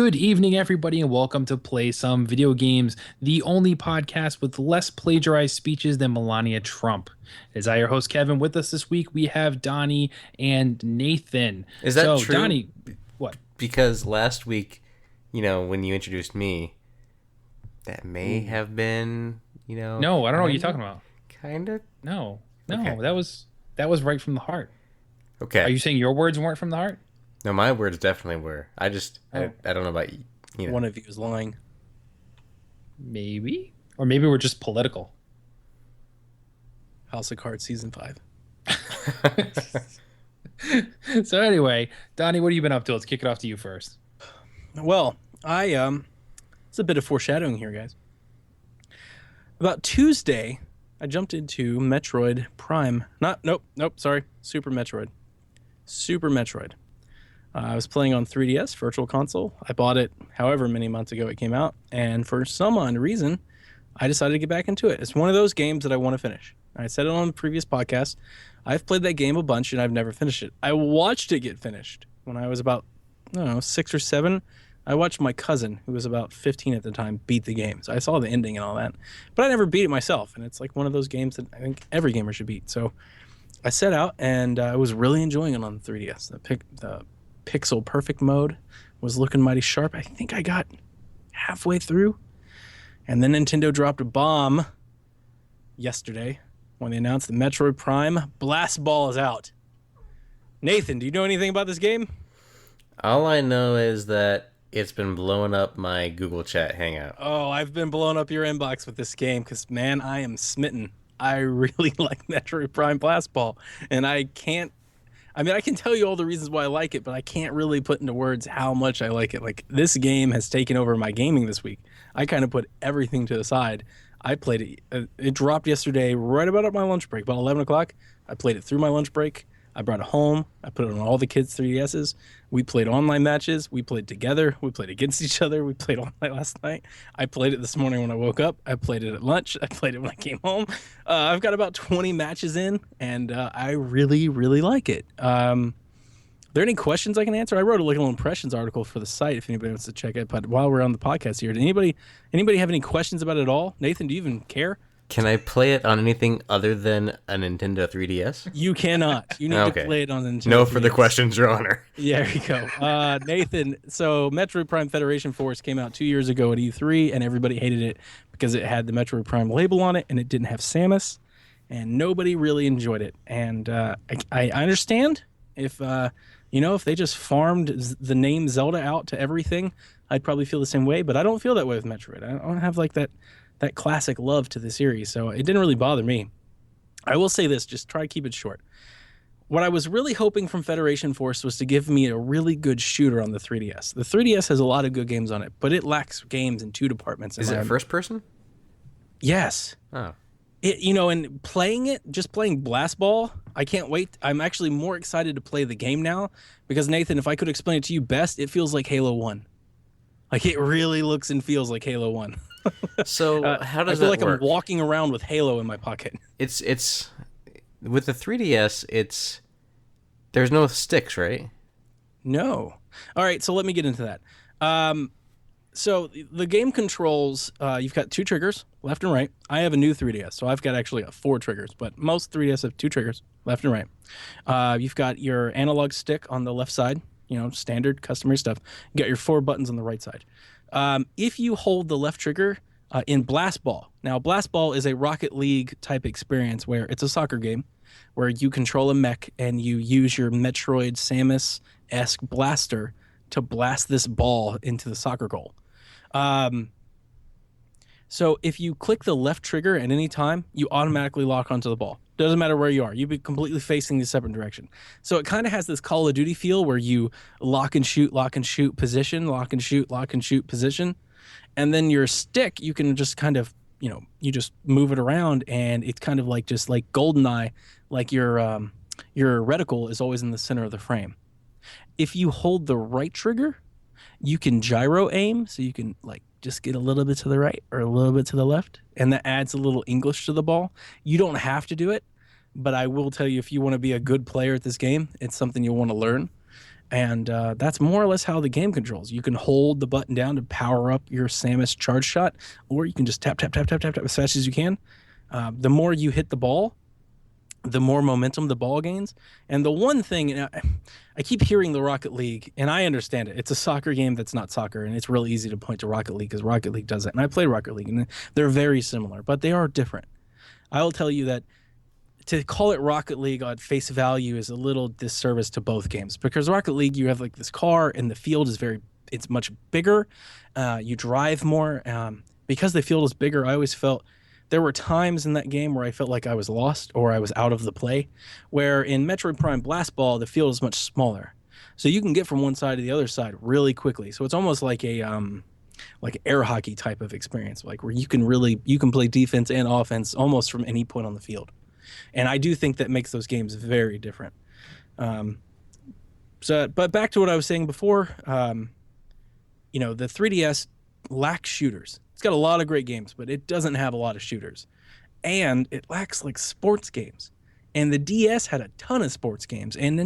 Good evening, everybody, and welcome to Play Some Video Games, the only podcast with less plagiarized speeches than Melania Trump. As I, your host, Kevin, with us this week, we have Donnie and Nathan. Is that So, true? Donnie, what? Because last week, when you introduced me, that may have been, No, I don't know what you're talking about. Kind of? No, Okay. that was right from the heart. Okay. Are you saying your words weren't from the heart? No, my words definitely were. I don't know about you. One of you is lying. Maybe, or maybe we're just political. House of Cards season 5. So anyway, Donnie, what have you been up to? Let's kick it off to you first. Well, it's a bit of foreshadowing here, guys. About Tuesday, I jumped into Metroid Prime. Super Metroid. Super Metroid. I was playing on 3DS Virtual Console. I bought it however many months ago it came out, and for some odd reason, I decided to get back into it. It's one of those games that I want to finish. I said it on the previous podcast. I've played that game a bunch, and I've never finished it. I watched it get finished when I was about, 6 or 7. I watched my cousin, who was about 15 at the time, beat the game. So I saw the ending and all that. But I never beat it myself, and it's like one of those games that I think every gamer should beat. So I set out, and I was really enjoying it on the 3DS. The pixel perfect mode was looking mighty sharp. I think I got halfway through, and then Nintendo dropped a bomb yesterday when they announced the Metroid Prime Blast Ball is out. Nathan, do you know anything about this game? All I know is that it's been blowing up my Google Chat Hangout. Oh, I've been blowing up your inbox with this game because, man, I am smitten. I really like Metroid Prime Blast Ball, and I can tell you all the reasons why I like it, but I can't really put into words how much I like it. Like, this game has taken over my gaming this week. I kind of put everything to the side. I played it. It dropped yesterday right about at my lunch break, about 11 o'clock. I played it through my lunch break. I brought it home. I put it on all the kids' 3DSs. We played online matches. We played together. We played against each other. We played all night last night. I played it this morning when I woke up. I played it at lunch. I played it when I came home. I've got about 20 matches in, and I really, really like it. Are there any questions I can answer? I wrote a little impressions article for the site if anybody wants to check it. But while we're on the podcast here, did anybody have any questions about it at all? Nathan, do you even care? Can I play it on anything other than a Nintendo 3DS? You cannot. You need Okay. to play it on the Nintendo No further 3DS. questions, Your Honor. Yeah, there you go. Nathan, so Metroid Prime Federation Force came out 2 years ago at E3, and everybody hated it because it had the Metroid Prime label on it, and it didn't have Samus, and nobody really enjoyed it. And I understand if they just farmed the name Zelda out to everything, I'd probably feel the same way, but I don't feel that way with Metroid. I don't have like that classic love to the series, so it didn't really bother me. I will say this, just try to keep it short. What I was really hoping from Federation Force was to give me a really good shooter on the 3DS. The 3DS has a lot of good games on it, but it lacks games in two departments. Is it first person? Yes. Oh. And just playing Blast Ball, I can't wait. I'm actually more excited to play the game now because, Nathan, if I could explain it to you best, it feels like Halo 1. Like, it really looks and feels like Halo 1. So how does I feel that like work? I'm walking around with Halo in my pocket. It's with the 3DS. There's no sticks, right? No. All right, so let me get into that. So the game controls, you've got two triggers, left and right. I have a new 3DS, so I've got actually 4 triggers, but most 3DS have 2 triggers, left and right. You've got your analog stick on the left side, standard customary stuff. You got your 4 buttons on the right side. If you hold the left trigger in Blast Ball, now Blast Ball is a Rocket League type experience where it's a soccer game where you control a mech and you use your Metroid Samus-esque blaster to blast this ball into the soccer goal. So if you click the left trigger at any time, you automatically lock onto the ball. Doesn't matter where you are. You'd be completely facing the separate direction. So it kind of has this Call of Duty feel where you lock and shoot position, lock and shoot position. And then your stick, you can just kind of, you just move it around, and it's kind of like just like GoldenEye, like your reticle is always in the center of the frame. If you hold the right trigger, you can gyro aim, so you can like just get a little bit to the right or a little bit to the left, and that adds a little English to the ball. You don't have to do it, but I will tell you, if you want to be a good player at this game, it's something you'll want to learn. And that's more or less how the game controls. You can hold the button down to power up your Samus charge shot, or you can just tap, tap, tap, tap, tap, tap as fast as you can. The more you hit the ball, the more momentum the ball gains. And the one thing, and I keep hearing the Rocket League, and I understand it. It's a soccer game that's not soccer, and it's really easy to point to Rocket League because Rocket League does it. And I play Rocket League, and they're very similar, but they are different. I will tell you that to call it Rocket League on face value is a little disservice to both games, because Rocket League, you have like this car and the field is it's much bigger. You drive more. Because the field is bigger, I always felt there were times in that game where I felt like I was lost or I was out of the play, where in Metroid Prime Blast Ball, the field is much smaller. So you can get from one side to the other side really quickly. So it's almost like a like air hockey type of experience, like where you can play defense and offense almost from any point on the field. And I do think that makes those games very different. But back to what I was saying before, the 3DS lacks shooters. It's got a lot of great games, but it doesn't have a lot of shooters. And it lacks like sports games. And the DS had a ton of sports games. And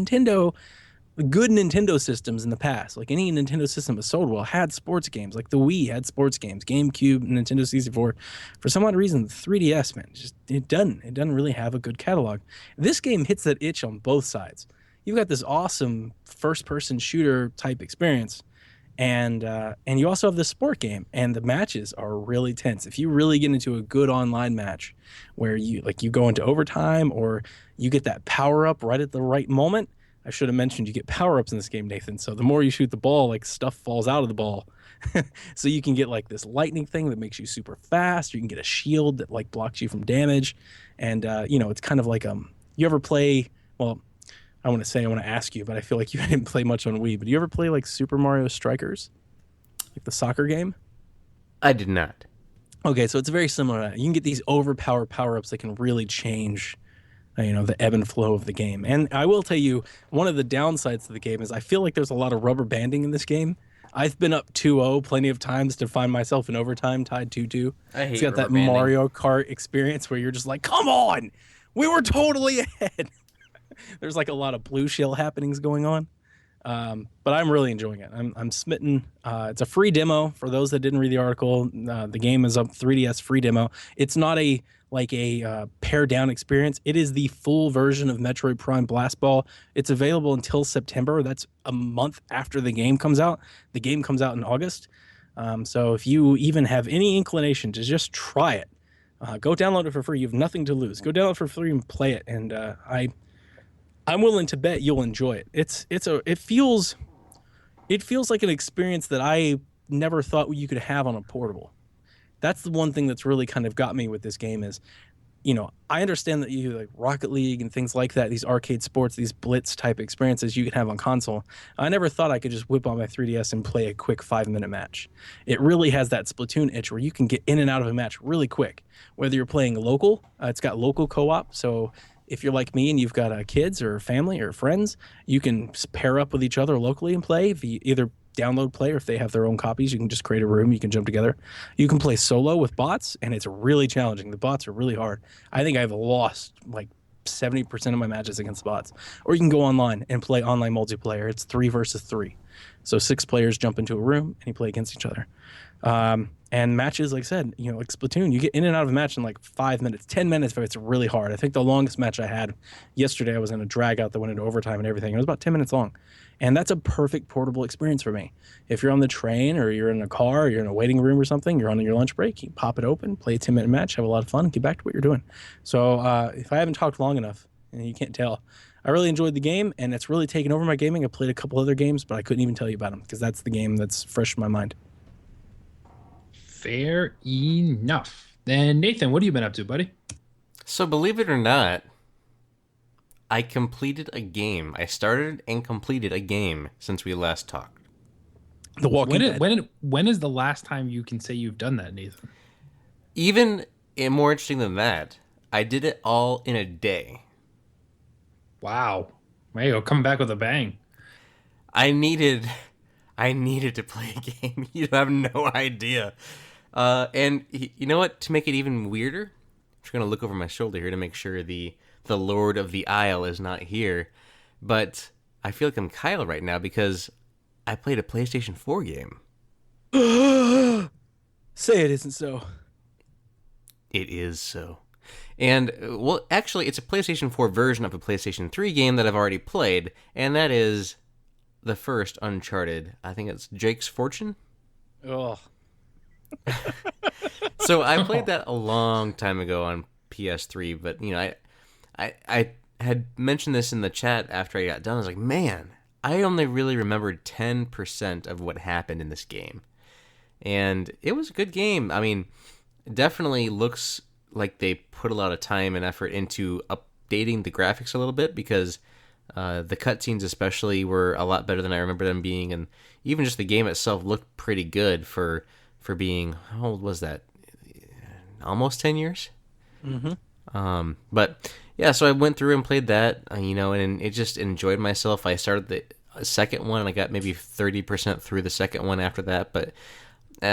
good Nintendo systems in the past, like any Nintendo system that sold well, had sports games. Like the Wii had sports games, GameCube, Nintendo 64. For some odd reason, the 3DS, man, it doesn't really have a good catalog. This game hits that itch on both sides. You've got this awesome first-person shooter type experience, and you also have the sport game, and the matches are really tense. If you really get into a good online match where you go into overtime or you get that power up right at the right moment. I should have mentioned you get power ups in this game, Nathan. So the more you shoot the ball, like stuff falls out of the ball. So you can get like this lightning thing that makes you super fast. You can get a shield that like blocks you from damage, and it's kind of like you ever play? Well, I want to ask you, but I feel like you didn't play much on Wii. But do you ever play like Super Mario Strikers, like the soccer game? I did not. Okay, so it's very similar to that. You can get these overpowered power-ups that can really change, the ebb and flow of the game. And I will tell you, one of the downsides to the game is I feel like there's a lot of rubber banding in this game. I've been up 2-0 plenty of times to find myself in overtime tied 2-2. It's got that banding. Mario Kart experience where you're just like, come on, we were totally ahead. There's like a lot of blue shell happenings going on. But I'm really enjoying it. I'm smitten. It's a free demo for those that didn't read the article. The game is a 3DS free demo. It's not a pared down experience. It is the full version of Metroid Prime Blast Ball. It's available until September. That's a month after the game comes out. The game comes out in August. So if you even have any inclination to just try it, go download it for free. You have nothing to lose. Go download it for free and play it. And I'm willing to bet you'll enjoy it. It feels like an experience that I never thought you could have on a portable. That's the one thing that's really kind of got me with this game is, I understand that you like Rocket League and things like that, these arcade sports, these blitz type experiences you can have on console. I never thought I could just whip on my 3DS and play a quick 5-minute match. It really has that Splatoon itch where you can get in and out of a match really quick. Whether you're playing local, it's got local co-op, so if you're like me and you've got kids or family or friends, you can pair up with each other locally and play. If you either download play or if they have their own copies, you can just create a room. You can jump together. You can play solo with bots, and it's really challenging. The bots are really hard. I think I've lost like 70% of my matches against bots. Or you can go online and play online multiplayer. It's 3 versus 3. So 6 players jump into a room and you play against each other. And matches, like I said, like Splatoon, you get in and out of a match in like 5 minutes, 10 minutes if it's really hard. I think the longest match I had yesterday, I was in a drag out that went into overtime and everything. It was about 10 minutes long. And that's a perfect portable experience for me. If you're on the train or you're in a car or you're in a waiting room or something, you're on your lunch break, you pop it open, play a 10-minute match, have a lot of fun, get back to what you're doing. So if I haven't talked long enough, and you can't tell, I really enjoyed the game, and it's really taken over my gaming. I played a couple other games, but I couldn't even tell you about them because that's the game that's fresh in my mind. Fair enough. Then Nathan, what have you been up to, buddy? So believe it or not, I completed a game. I started and completed a game since we last talked. The Walking Dead. When is the last time you can say you've done that, Nathan? Even more interesting than that, I did it all in a day. Wow. There you go, coming back with a bang. I needed to play a game. You have no idea. And you know what? To make it even weirder, I'm just going to look over my shoulder here to make sure the Lord of the Isle is not here. But I feel like I'm Kyle right now because I played a PlayStation 4 game. Say it isn't so. It is so. And, well, actually, it's a PlayStation 4 version of a PlayStation 3 game that I've already played, and that is the first Uncharted. I think it's Drake's Fortune. Oh. So I played that a long time ago on PS3, but, I had mentioned this in the chat after I got done. I was like, man, I only really remembered 10% of what happened in this game. And it was a good game. I mean, it definitely looks like they put a lot of time and effort into updating the graphics a little bit because the cutscenes especially were a lot better than I remember them being, and even just the game itself looked pretty good for being, how old was that? Almost 10 years? Mm-hmm. But yeah, so I went through and played that, and it just enjoyed myself. I started the second one, and I got maybe 30% through the second one after that, but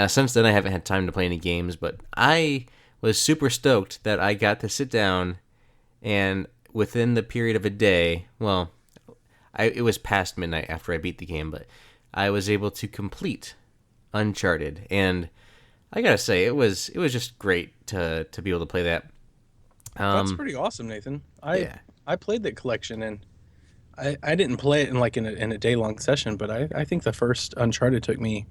since then I haven't had time to play any games, but I was super stoked that I got to sit down and within the period of a day, well, it was past midnight after I beat the game, but I was able to complete Uncharted, and I gotta say, it was just great to be able to play that. That's pretty awesome, Nathan. I played that collection, and I didn't play it in a day long session, but I think the first Uncharted took me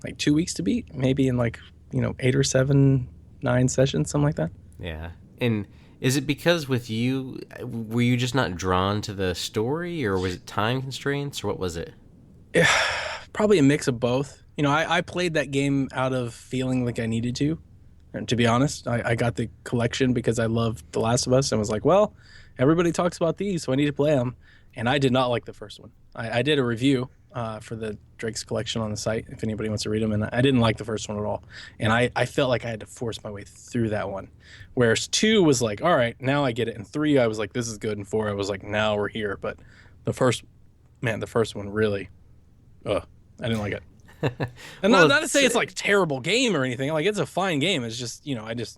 like 2 weeks to beat, maybe in 8 or 7, 9 sessions, something like that. Yeah, and is it because with you, were you just not drawn to the story, or was it time constraints, or what was it? Probably a mix of both. I played that game out of feeling like I needed to. And to be honest, I got the collection because I loved The Last of Us and was like, well, everybody talks about these, so I need to play them. And I did not like the first one. I did a review for the Drake's collection on the site, if anybody wants to read them, and I didn't like the first one at all. And I felt like I had to force my way through that one. Whereas 2 was like, all right, now I get it. And 3, I was like, this is good. And 4, I was like, now we're here. But the first one really, I didn't like it. And Well, not to say it's like terrible game or anything. Like, it's a fine game. It's just, it's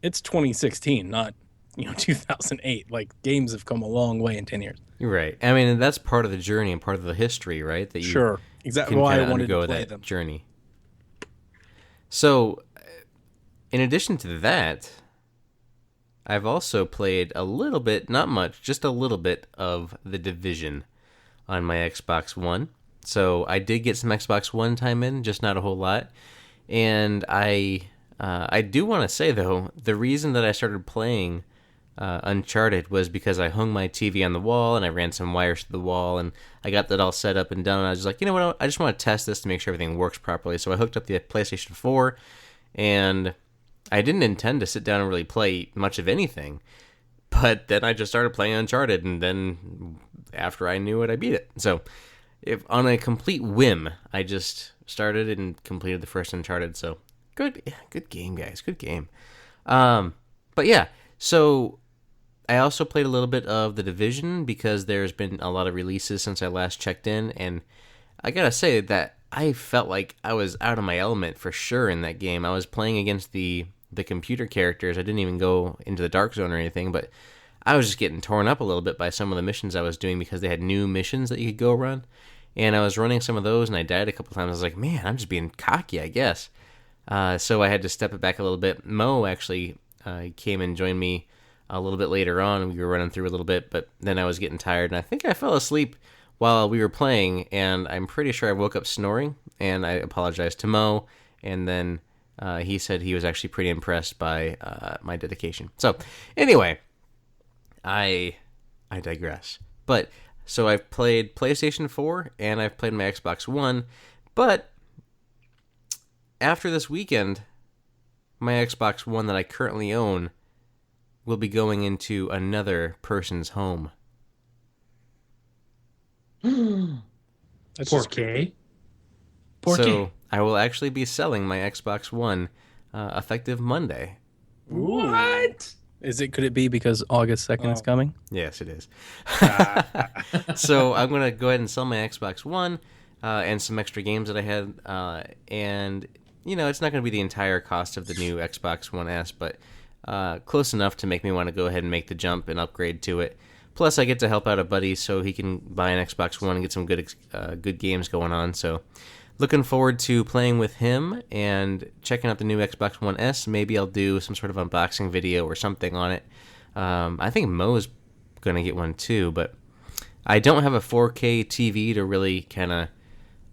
2016, not 2008. Like, games have come a long way in 10 years. You're right. I mean, that's part of the journey and part of the history, right? That you Sure, exactly can why kinda I wanted to undergo play that them. journey. So, in addition to that, I've also played a little bit, not much, just a little bit of The Division on my Xbox One. So I did get some Xbox One time in, just not a whole lot. And I do want to say, though, the reason that I started playing Uncharted was because I hung my TV on the wall and I ran some wires to the wall and I got that all set up and done. And I was just like, you know what, I just want to test this to make sure everything works properly. So I hooked up the PlayStation 4 and I didn't intend to sit down and really play much of anything. But then I just started playing Uncharted, and then after I knew it, I beat it. So, if on a complete whim, I just started and completed the first Uncharted. So, good game, guys. Good game. But yeah, so I also played a little bit of The Division because there's been a lot of releases since I last checked in, and I gotta say that I felt like I was out of my element for sure in that game. I was playing against the computer characters. I didn't even go into the dark zone or anything, but I was just getting torn up a little bit by some of the missions I was doing because they had new missions that you could go run. And I was running some of those and I died a couple times. I was like, man, I'm just being cocky, I guess. So I had to step it back a little bit. Mo actually came and joined me a little bit later on. We were running through a little bit, but then I was getting tired and I think I fell asleep while we were playing, and I'm pretty sure I woke up snoring, and I apologized to Mo, and then he said he was actually pretty impressed by my dedication. So, anyway, I digress. But, so I've played PlayStation 4, and I've played my Xbox One, but after this weekend, my Xbox One that I currently own will be going into another person's home. That's Poor just K. So I will actually be selling my Xbox One effective Monday. What? Could it be because August 2nd is coming? Yes, it is. So I'm going to go ahead and sell my Xbox One and some extra games that I had. And, it's not going to be the entire cost of the new Xbox One S, but close enough to make me want to go ahead and make the jump and upgrade to it. Plus, I get to help out a buddy so he can buy an Xbox One and get some good games going on. So, looking forward to playing with him and checking out the new Xbox One S. Maybe I'll do some sort of unboxing video or something on it. I think Mo's going to get one too, but I don't have a 4K TV to really kind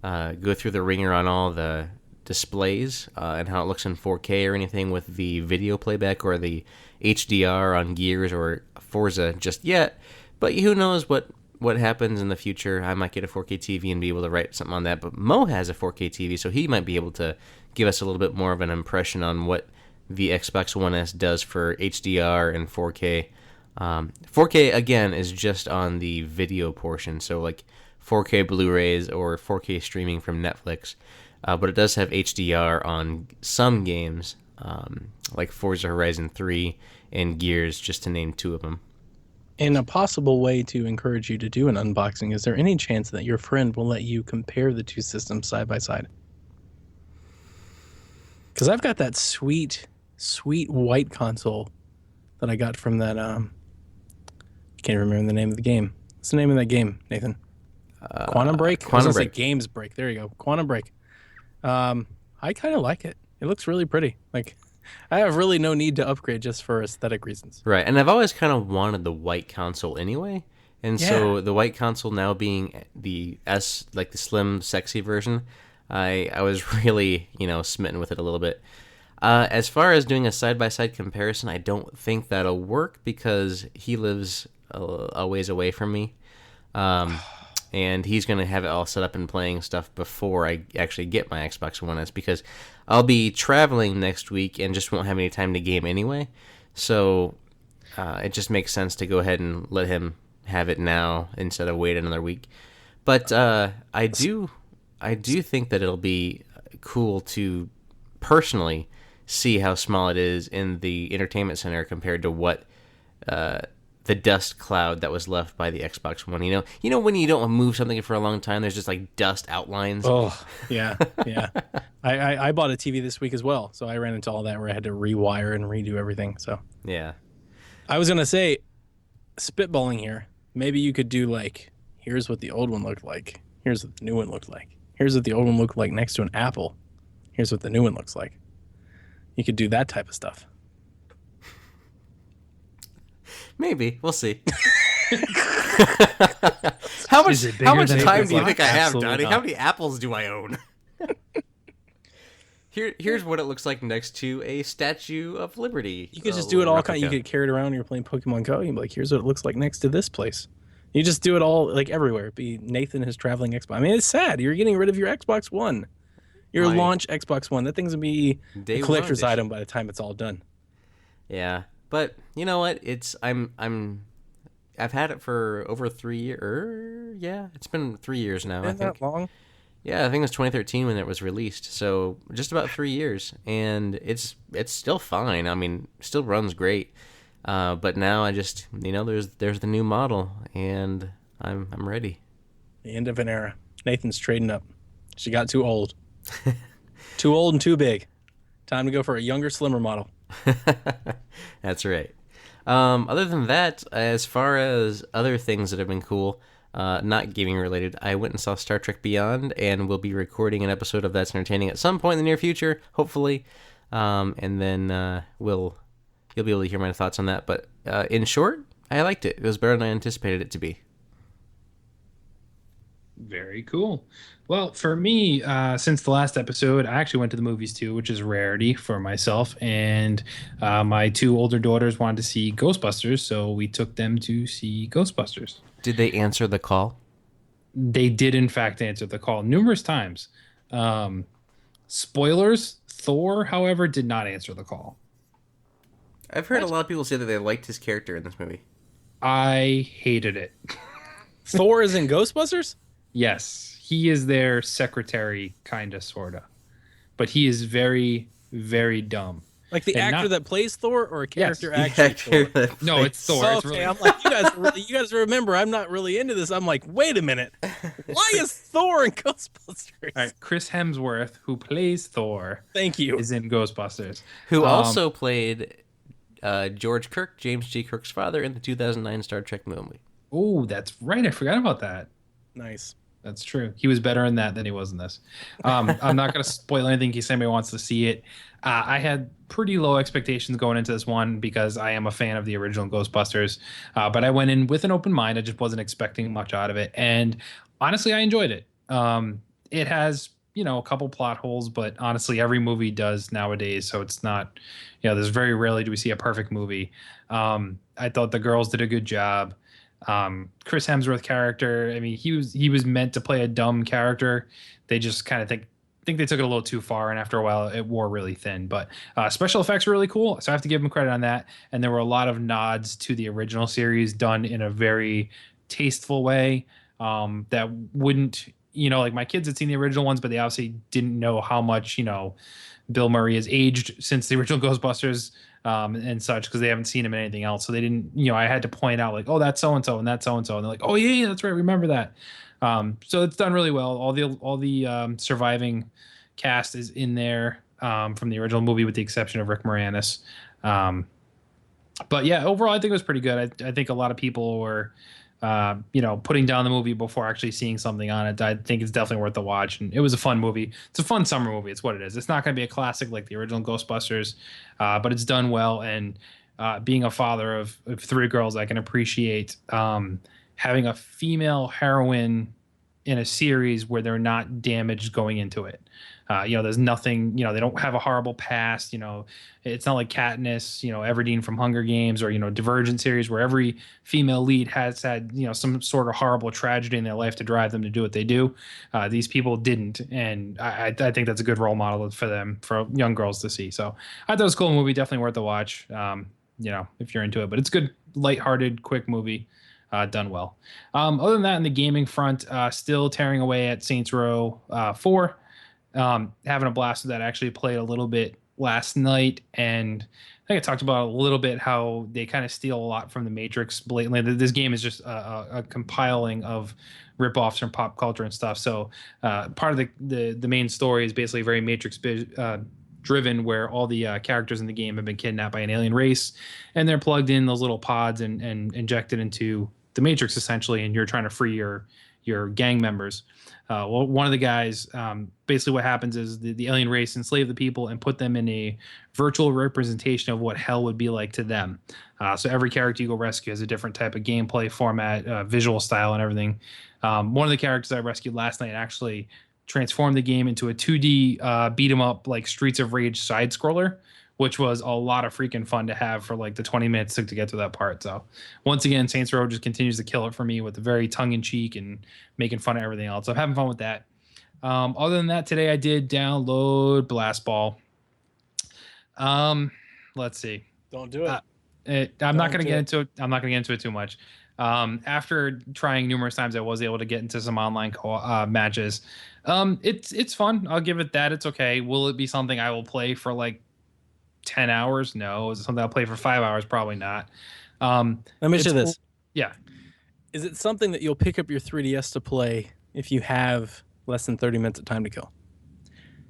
of go through the ringer on all the displays and how it looks in 4K or anything with the video playback or the HDR on Gears or Forza just yet. But who knows what happens in the future. I might get a 4K TV and be able to write something on that. But Mo has a 4K TV, so he might be able to give us a little bit more of an impression on what the Xbox One S does for HDR and 4K. 4K, again, is just on the video portion, so like 4K Blu-rays or 4K streaming from Netflix. But it does have HDR on some games, like Forza Horizon 3 and Gears, just to name two of them. And a possible way to encourage you to do an unboxing, is there any chance that your friend will let you compare the two systems side by side? Because I've got that sweet white console that I got from that, I can't remember the name of the game. What's the name of that game, Nathan? Quantum Break? Quantum Break. Games Break. There you go. Quantum Break. I kind of like it. It looks really pretty. Like, I have really no need to upgrade just for aesthetic reasons. Right, and I've always kind of wanted the white console anyway. And so the white console now being the S, like the slim, sexy version, I was really, smitten with it a little bit. As far as doing a side-by-side comparison, I don't think that'll work because he lives a ways away from me. And he's going to have it all set up and playing stuff before I actually get my Xbox One S because I'll be traveling next week and just won't have any time to game anyway. So it just makes sense to go ahead and let him have it now instead of wait another week. But I do think that it'll be cool to personally see how small it is in the entertainment center compared to what the dust cloud that was left by the Xbox One. You know when you don't move something for a long time, there's just like dust outlines. Oh, yeah. I bought a TV this week as well, so I ran into all that where I had to rewire and redo everything. So yeah, I was gonna say, spitballing here. Maybe you could do like, here's what the old one looked like. Here's what the new one looked like. Here's what the old one looked like next to an Apple. Here's what the new one looks like. You could do that type of stuff. Maybe. We'll see. How much time do you think I have, Donnie? How many apples do I own? Here's what it looks like next to a Statue of Liberty. You could just do it all kind. You could carry it around when you're playing Pokemon Go. You'd be like, here's what it looks like next to this place. You just do it all like everywhere. It'd be Nathan his traveling Xbox. I mean, it's sad. You're getting rid of your Xbox One. Your launch Xbox One. That thing's gonna be a collector's item by the time it's all done. Yeah. But you know what? I've had it for over 3 years. Yeah, it's been 3 years now. Isn't that long? Yeah, I think it was 2013 when it was released. So just about 3 years, and it's still fine. I mean, still runs great. But now I just there's the new model, and I'm ready. The end of an era. Nathan's trading up. She got too old. Too old and too big. Time to go for a younger, slimmer model. That's right. Other than that, as far as other things that have been cool, not gaming related, I went and saw Star Trek Beyond, and we'll be recording an episode of That's Entertaining at some point in the near future, hopefully. And then you'll be able to hear my thoughts on that. But in short, I liked it. It was better than I anticipated it to be. Very cool. Well, for me, since the last episode, I actually went to the movies too, which is a rarity for myself. And my two older daughters wanted to see Ghostbusters, so we took them to see Ghostbusters. Did they answer the call? They did, in fact, answer the call numerous times. Spoilers, Thor, however, did not answer the call. I've heard a lot of people say that they liked his character in this movie. I hated it. Thor is in Ghostbusters? Yes, he is their secretary, kind of, sort of. But he is very, very dumb. Like the actor that plays Thor, or a character Thor? No, it's Thor. Okay, it's really... I'm like, you guys remember, I'm not really into this. I'm like, wait a minute. Why is Thor in Ghostbusters? All right, Chris Hemsworth, who plays Thor, thank you, is in Ghostbusters. Who also played George Kirk, James G. Kirk's father, in the 2009 Star Trek movie. Oh, that's right. I forgot about that. Nice. That's true. He was better in that than he was in this. I'm not going to spoil anything in case anybody wants to see it. I had pretty low expectations going into this one because I am a fan of the original Ghostbusters. But I went in with an open mind. I just wasn't expecting much out of it. And honestly, I enjoyed it. It has, a couple plot holes, but honestly, every movie does nowadays. So it's not, there's very rarely do we see a perfect movie. I thought the girls did a good job. Chris Hemsworth character, I mean, he was meant to play a dumb character. They just kind of think they took it a little too far, and after a while it wore really thin. But special effects were really cool, so I have to give him credit on that. And there were a lot of nods to the original series done in a very tasteful way, that wouldn't, like my kids had seen the original ones, but they obviously didn't know how much, Bill Murray has aged since the original Ghostbusters, and such, because they haven't seen him in anything else. So they didn't, I had to point out like, oh, that's so and so and that's so and so, and they're like, oh yeah, that's right, remember that. So it's done really well. All the surviving cast is in there, from the original movie, with the exception of Rick Moranis. But yeah, overall, I think it was pretty good. I think a lot of people were, putting down the movie before actually seeing something on it. I think it's definitely worth the watch, and it was a fun movie. It's a fun summer movie. It's what it is. It's not going to be a classic like the original Ghostbusters, but it's done well. And being a father of three girls, I can appreciate having a female heroine in a series where they're not damaged going into it. There's nothing, they don't have a horrible past. It's not like Katniss, Everdeen from Hunger Games, or, Divergent series, where every female lead has had, some sort of horrible tragedy in their life to drive them to do what they do. These people didn't. And I think that's a good role model for them, for young girls to see. So I thought it was a cool movie, definitely worth the watch, if you're into it. But it's good, lighthearted, quick movie. Done well. Other than that, in the gaming front, still tearing away at Saints Row 4. Having a blast with that. I actually played a little bit last night, and I think I talked about a little bit how they kind of steal a lot from the Matrix blatantly. This game is just a compiling of ripoffs from pop culture and stuff. So part of the main story is basically very Matrix driven, where all the characters in the game have been kidnapped by an alien race, and they're plugged in those little pods and injected into the Matrix essentially, and you're trying to free your gang members. Well, one of the guys, basically what happens is the alien race enslave the people and put them in a virtual representation of what hell would be like to them. So every character you go rescue has a different type of gameplay format, visual style, and everything. One of the characters I rescued last night actually transformed the game into a 2D beat 'em up like Streets of Rage side scroller, which was a lot of freaking fun to have for like the 20 minutes to get to that part. So once again, Saints Row just continues to kill it for me with the very tongue in cheek and making fun of everything else. So I'm having fun with that. Other than that, today I did download Blast Ball. Let's see. Don't do it. I'm not going to get into it. I'm not going to get into it too much. After trying numerous times, I was able to get into some online matches. It's fun. I'll give it that. It's okay. Will it be something I will play for like 10 hours? No. Is it something I'll play for 5 hours? Probably not. Let me ask you this. Yeah. Is it something that you'll pick up your 3DS to play if you have less than 30 minutes of time to kill?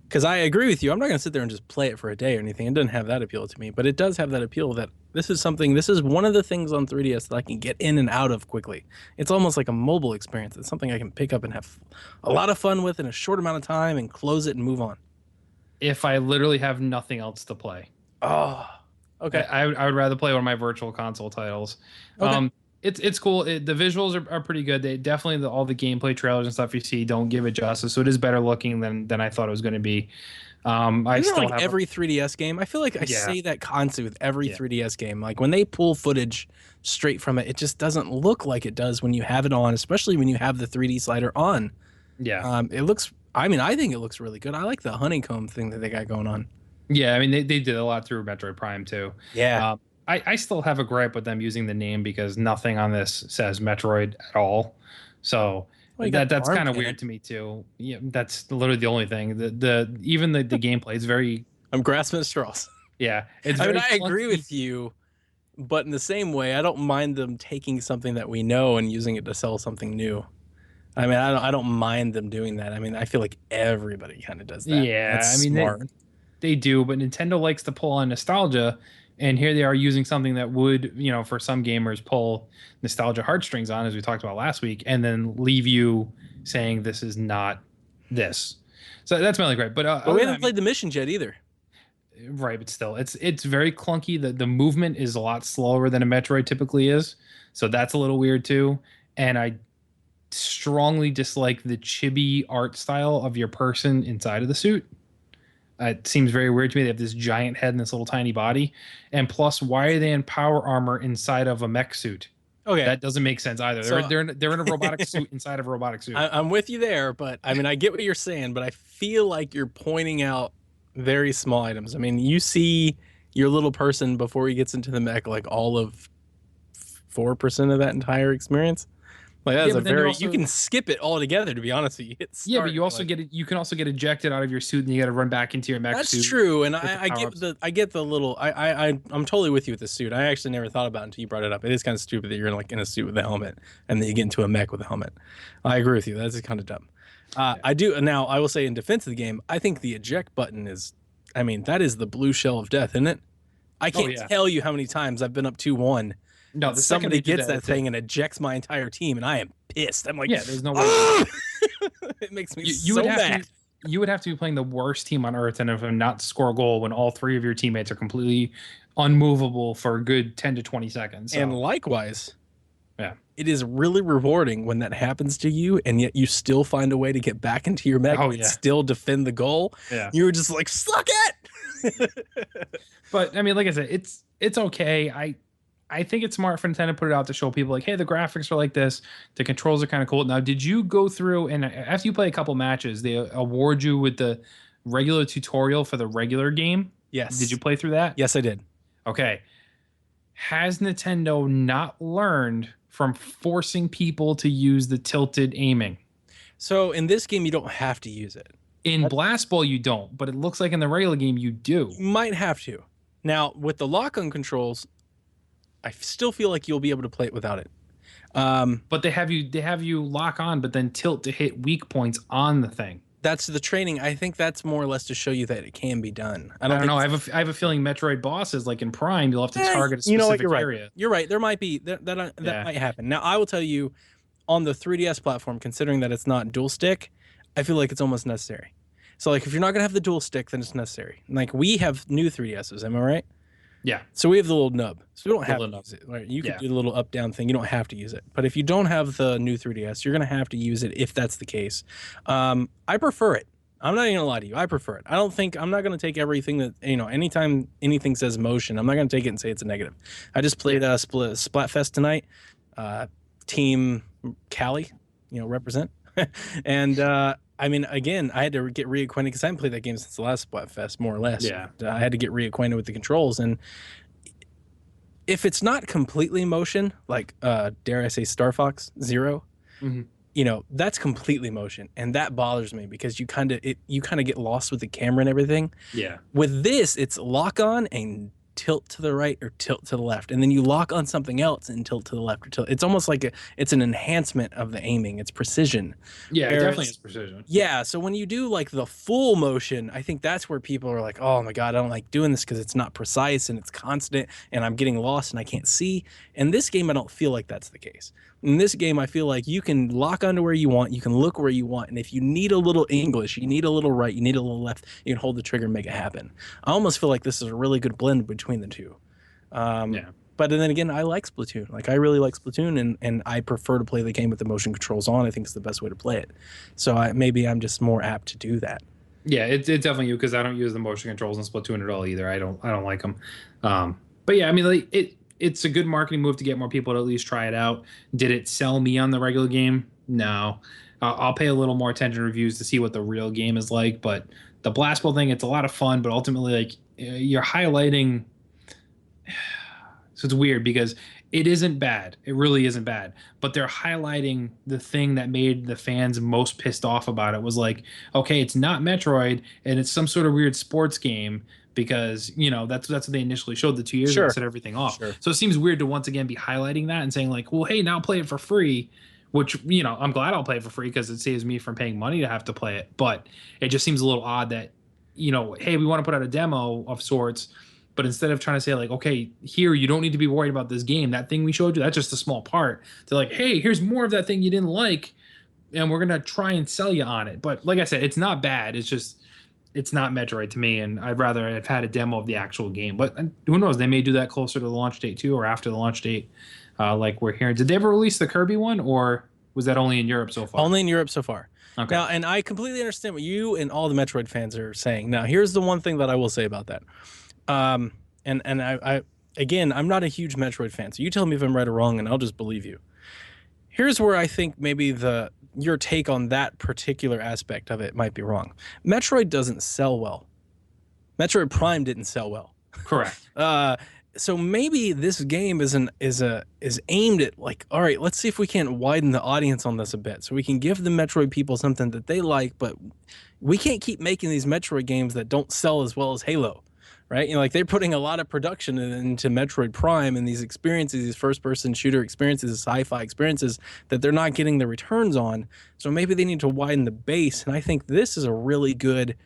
Because I agree with you. I'm not going to sit there and just play it for a day or anything. It doesn't have that appeal to me, but it does have that appeal that this is one of the things on 3DS that I can get in and out of quickly. It's almost like a mobile experience. It's something I can pick up and have a lot of fun with in a short amount of time and close it and move on. If I literally have nothing else to play. Oh, okay. I would rather play one of my virtual console titles. Okay. It's cool. The visuals are pretty good. They definitely, all the gameplay trailers and stuff you see don't give it justice. So it is better looking than I thought it was going to be. I still like every 3DS game. I feel like I say that constantly with every 3DS game. Like when they pull footage straight from it, it just doesn't look like it does when you have it on, especially when you have the 3D slider on. Yeah. It looks. I mean, I think it looks really good. I like the honeycomb thing that they got going on. Yeah, I mean they did a lot through Metroid Prime too. Yeah. I still have a gripe with them using the name because nothing on this says Metroid at all. So that's kind of weird to me too. Yeah, that's literally the only thing. Even the gameplay is very. I'm grasping at straws. Yeah, I agree with you, but in the same way, I don't mind them taking something that we know and using it to sell something new. I mean, I don't mind them doing that. I mean, I feel like everybody kind of does that. Yeah, that's I mean, smart. They do, but Nintendo likes to pull on nostalgia And here they are using something that would, for some gamers pull nostalgia heartstrings on, as we talked about last week, and then leave you saying this is not this. So that's my only gripe. But But we haven't played the missions yet either. right, but still, it's very clunky. The movement is a lot slower than a Metroid typically is, so that's a little weird too. And I strongly dislike the chibi art style of your person inside of the suit. It seems very weird to me. They have this giant head and this little tiny body, and plus, why are they in power armor inside of a mech suit? Okay, that doesn't make sense either. So, they're in a robotic suit inside of a robotic suit. I'm with you there, but I mean, I get what you're saying, but I feel like you're pointing out very small items. I mean, you see your little person before he gets into the mech, like all of 4% of that entire experience. Like that's a very you can skip it altogether, to be honest with you. Yeah, but you also you can also get ejected out of your suit and you got to run back into your mech suit. That's true, and I get the little I'm totally with you with the suit. I actually never thought about it until you brought it up. It is kind of stupid that you're like in a suit with a helmet and then you get into a mech with a helmet. I agree with you. That's kind of dumb. I do now. I will say in defense of the game, I think the eject button is, I mean, that is the blue shell of death, isn't it? I can't tell you how many times I've been up 2-1. No, somebody gets that thing and ejects my entire team, and I am pissed. I'm like, yeah, there's no way. It makes me so mad. You would have to be playing the worst team on earth and if not score a goal when all three of your teammates are completely unmovable for a good 10 to 20 seconds. So. And likewise, yeah, it is really rewarding when that happens to you, and yet you still find a way to get back into your mech and still defend the goal. Yeah, you were just like, suck it. But I mean, like I said, it's okay. I think it's smart for Nintendo to put it out to show people like, hey, the graphics are like this. The controls are kind of cool. Now, did you go through and after you play a couple matches, they award you with the regular tutorial for the regular game? Yes. Did you play through that? Yes, I did. Okay. Has Nintendo not learned from forcing people to use the tilted aiming? So in this game, you don't have to use it. In Blast Ball, you don't, but it looks like in the regular game, you do. You might have to. Now, with the lock-on controls, I still feel like you'll be able to play it without it. But they have you lock on, but then tilt to hit weak points on the thing. That's the training. I think that's more or less to show you that it can be done. I don't know. I have a feeling Metroid bosses, like in Prime, you'll have to target a specific area. Right. You're right. There might be that might happen. Now, I will tell you, on the 3DS platform, considering that it's not dual stick, I feel like it's almost necessary. So, like, if you're not gonna have the dual stick, then it's necessary. Like, we have new 3DSs. Am I right? Yeah. So we have the little nub. So we don't have to use it. Right? You can do the little up down thing. You don't have to use it. But if you don't have the new 3DS, you're going to have to use it if that's the case. I prefer it. I'm not even going to lie to you. I prefer it. I'm not going to take everything that, anytime anything says motion, I'm not going to take it and say it's a negative. I just played Splatfest tonight. Team Cali, represent. And, I mean, again, I had to get reacquainted because I haven't played that game since the last Splatfest, more or less. Yeah. I had to get reacquainted with the controls. And if it's not completely motion, like, dare I say Star Fox Zero, that's completely motion. And that bothers me because you kind of get lost with the camera and everything. Yeah. With this, it's lock on and tilt to the right or tilt to the left, and then you lock on something else and tilt to the left or tilt. It's almost like it's an enhancement of the aiming. It's precision. Yeah, it definitely is precision. Yeah, so when you do like the full motion, I think that's where people are like, oh my god, I don't like doing this because it's not precise and it's constant and I'm getting lost and I can't see. In this game, I don't feel like that's the case. In this game, I feel like you can lock onto where you want, you can look where you want, and if you need a little English, you need a little right, you need a little left, you can hold the trigger and make it happen. I almost feel like this is a really good blend between the two. But then again, I like Splatoon. Like, I really like Splatoon, and I prefer to play the game with the motion controls on. I think it's the best way to play it. So maybe I'm just more apt to do that. Yeah, it's definitely you, because I don't use the motion controls in Splatoon at all either. I don't like them. But yeah, I mean, like, it's a good marketing move to get more people to at least try it out. Did it sell me on the regular game? No. I'll pay a little more attention to reviews to see what the real game is like. But the Blast Ball thing, it's a lot of fun, but ultimately, like, you're highlighting. So it's weird because it isn't bad. It really isn't bad. But they're highlighting the thing that made the fans most pissed off about it was like, okay, it's not Metroid and it's some sort of weird sports game. Because that's what they initially showed the 2 years ago, set everything off. Sure. So it seems weird to once again be highlighting that and saying like, well, hey, now play it for free, which I'm glad I'll play it for free because it saves me from paying money to have to play it. But it just seems a little odd that hey, we want to put out a demo of sorts, But instead of trying to say like, okay, here, you don't need to be worried about this game. That thing we showed you, that's just a small part. They're like, hey, here's more of that thing you didn't like, and we're going to try and sell you on it. But like I said, it's not bad. It's just, it's not Metroid to me, and I'd rather have had a demo of the actual game. But who knows? They may do that closer to the launch date too, or after the launch date, like we're hearing. Did they ever release the Kirby one, or was that only in Europe so far? Only in Europe so far. Okay. Now, and I completely understand what you and all the Metroid fans are saying. Now, here's the one thing that I will say about that. And I again, I'm not a huge Metroid fan, so you tell me if I'm right or wrong, and I'll just believe you. Here's where I think maybe your take on that particular aspect of it might be wrong. Metroid doesn't sell well. Metroid Prime didn't sell well. Correct. So maybe this game is aimed at like, all right, let's see if we can't widen the audience on this a bit, so we can give the Metroid people something that they like, but we can't keep making these Metroid games that don't sell as well as Halo, right? You know, like they're putting a lot of production into Metroid Prime and these experiences, these first-person shooter experiences, sci-fi experiences that they're not getting the returns on. So maybe they need to widen the base, and I think this is a really good.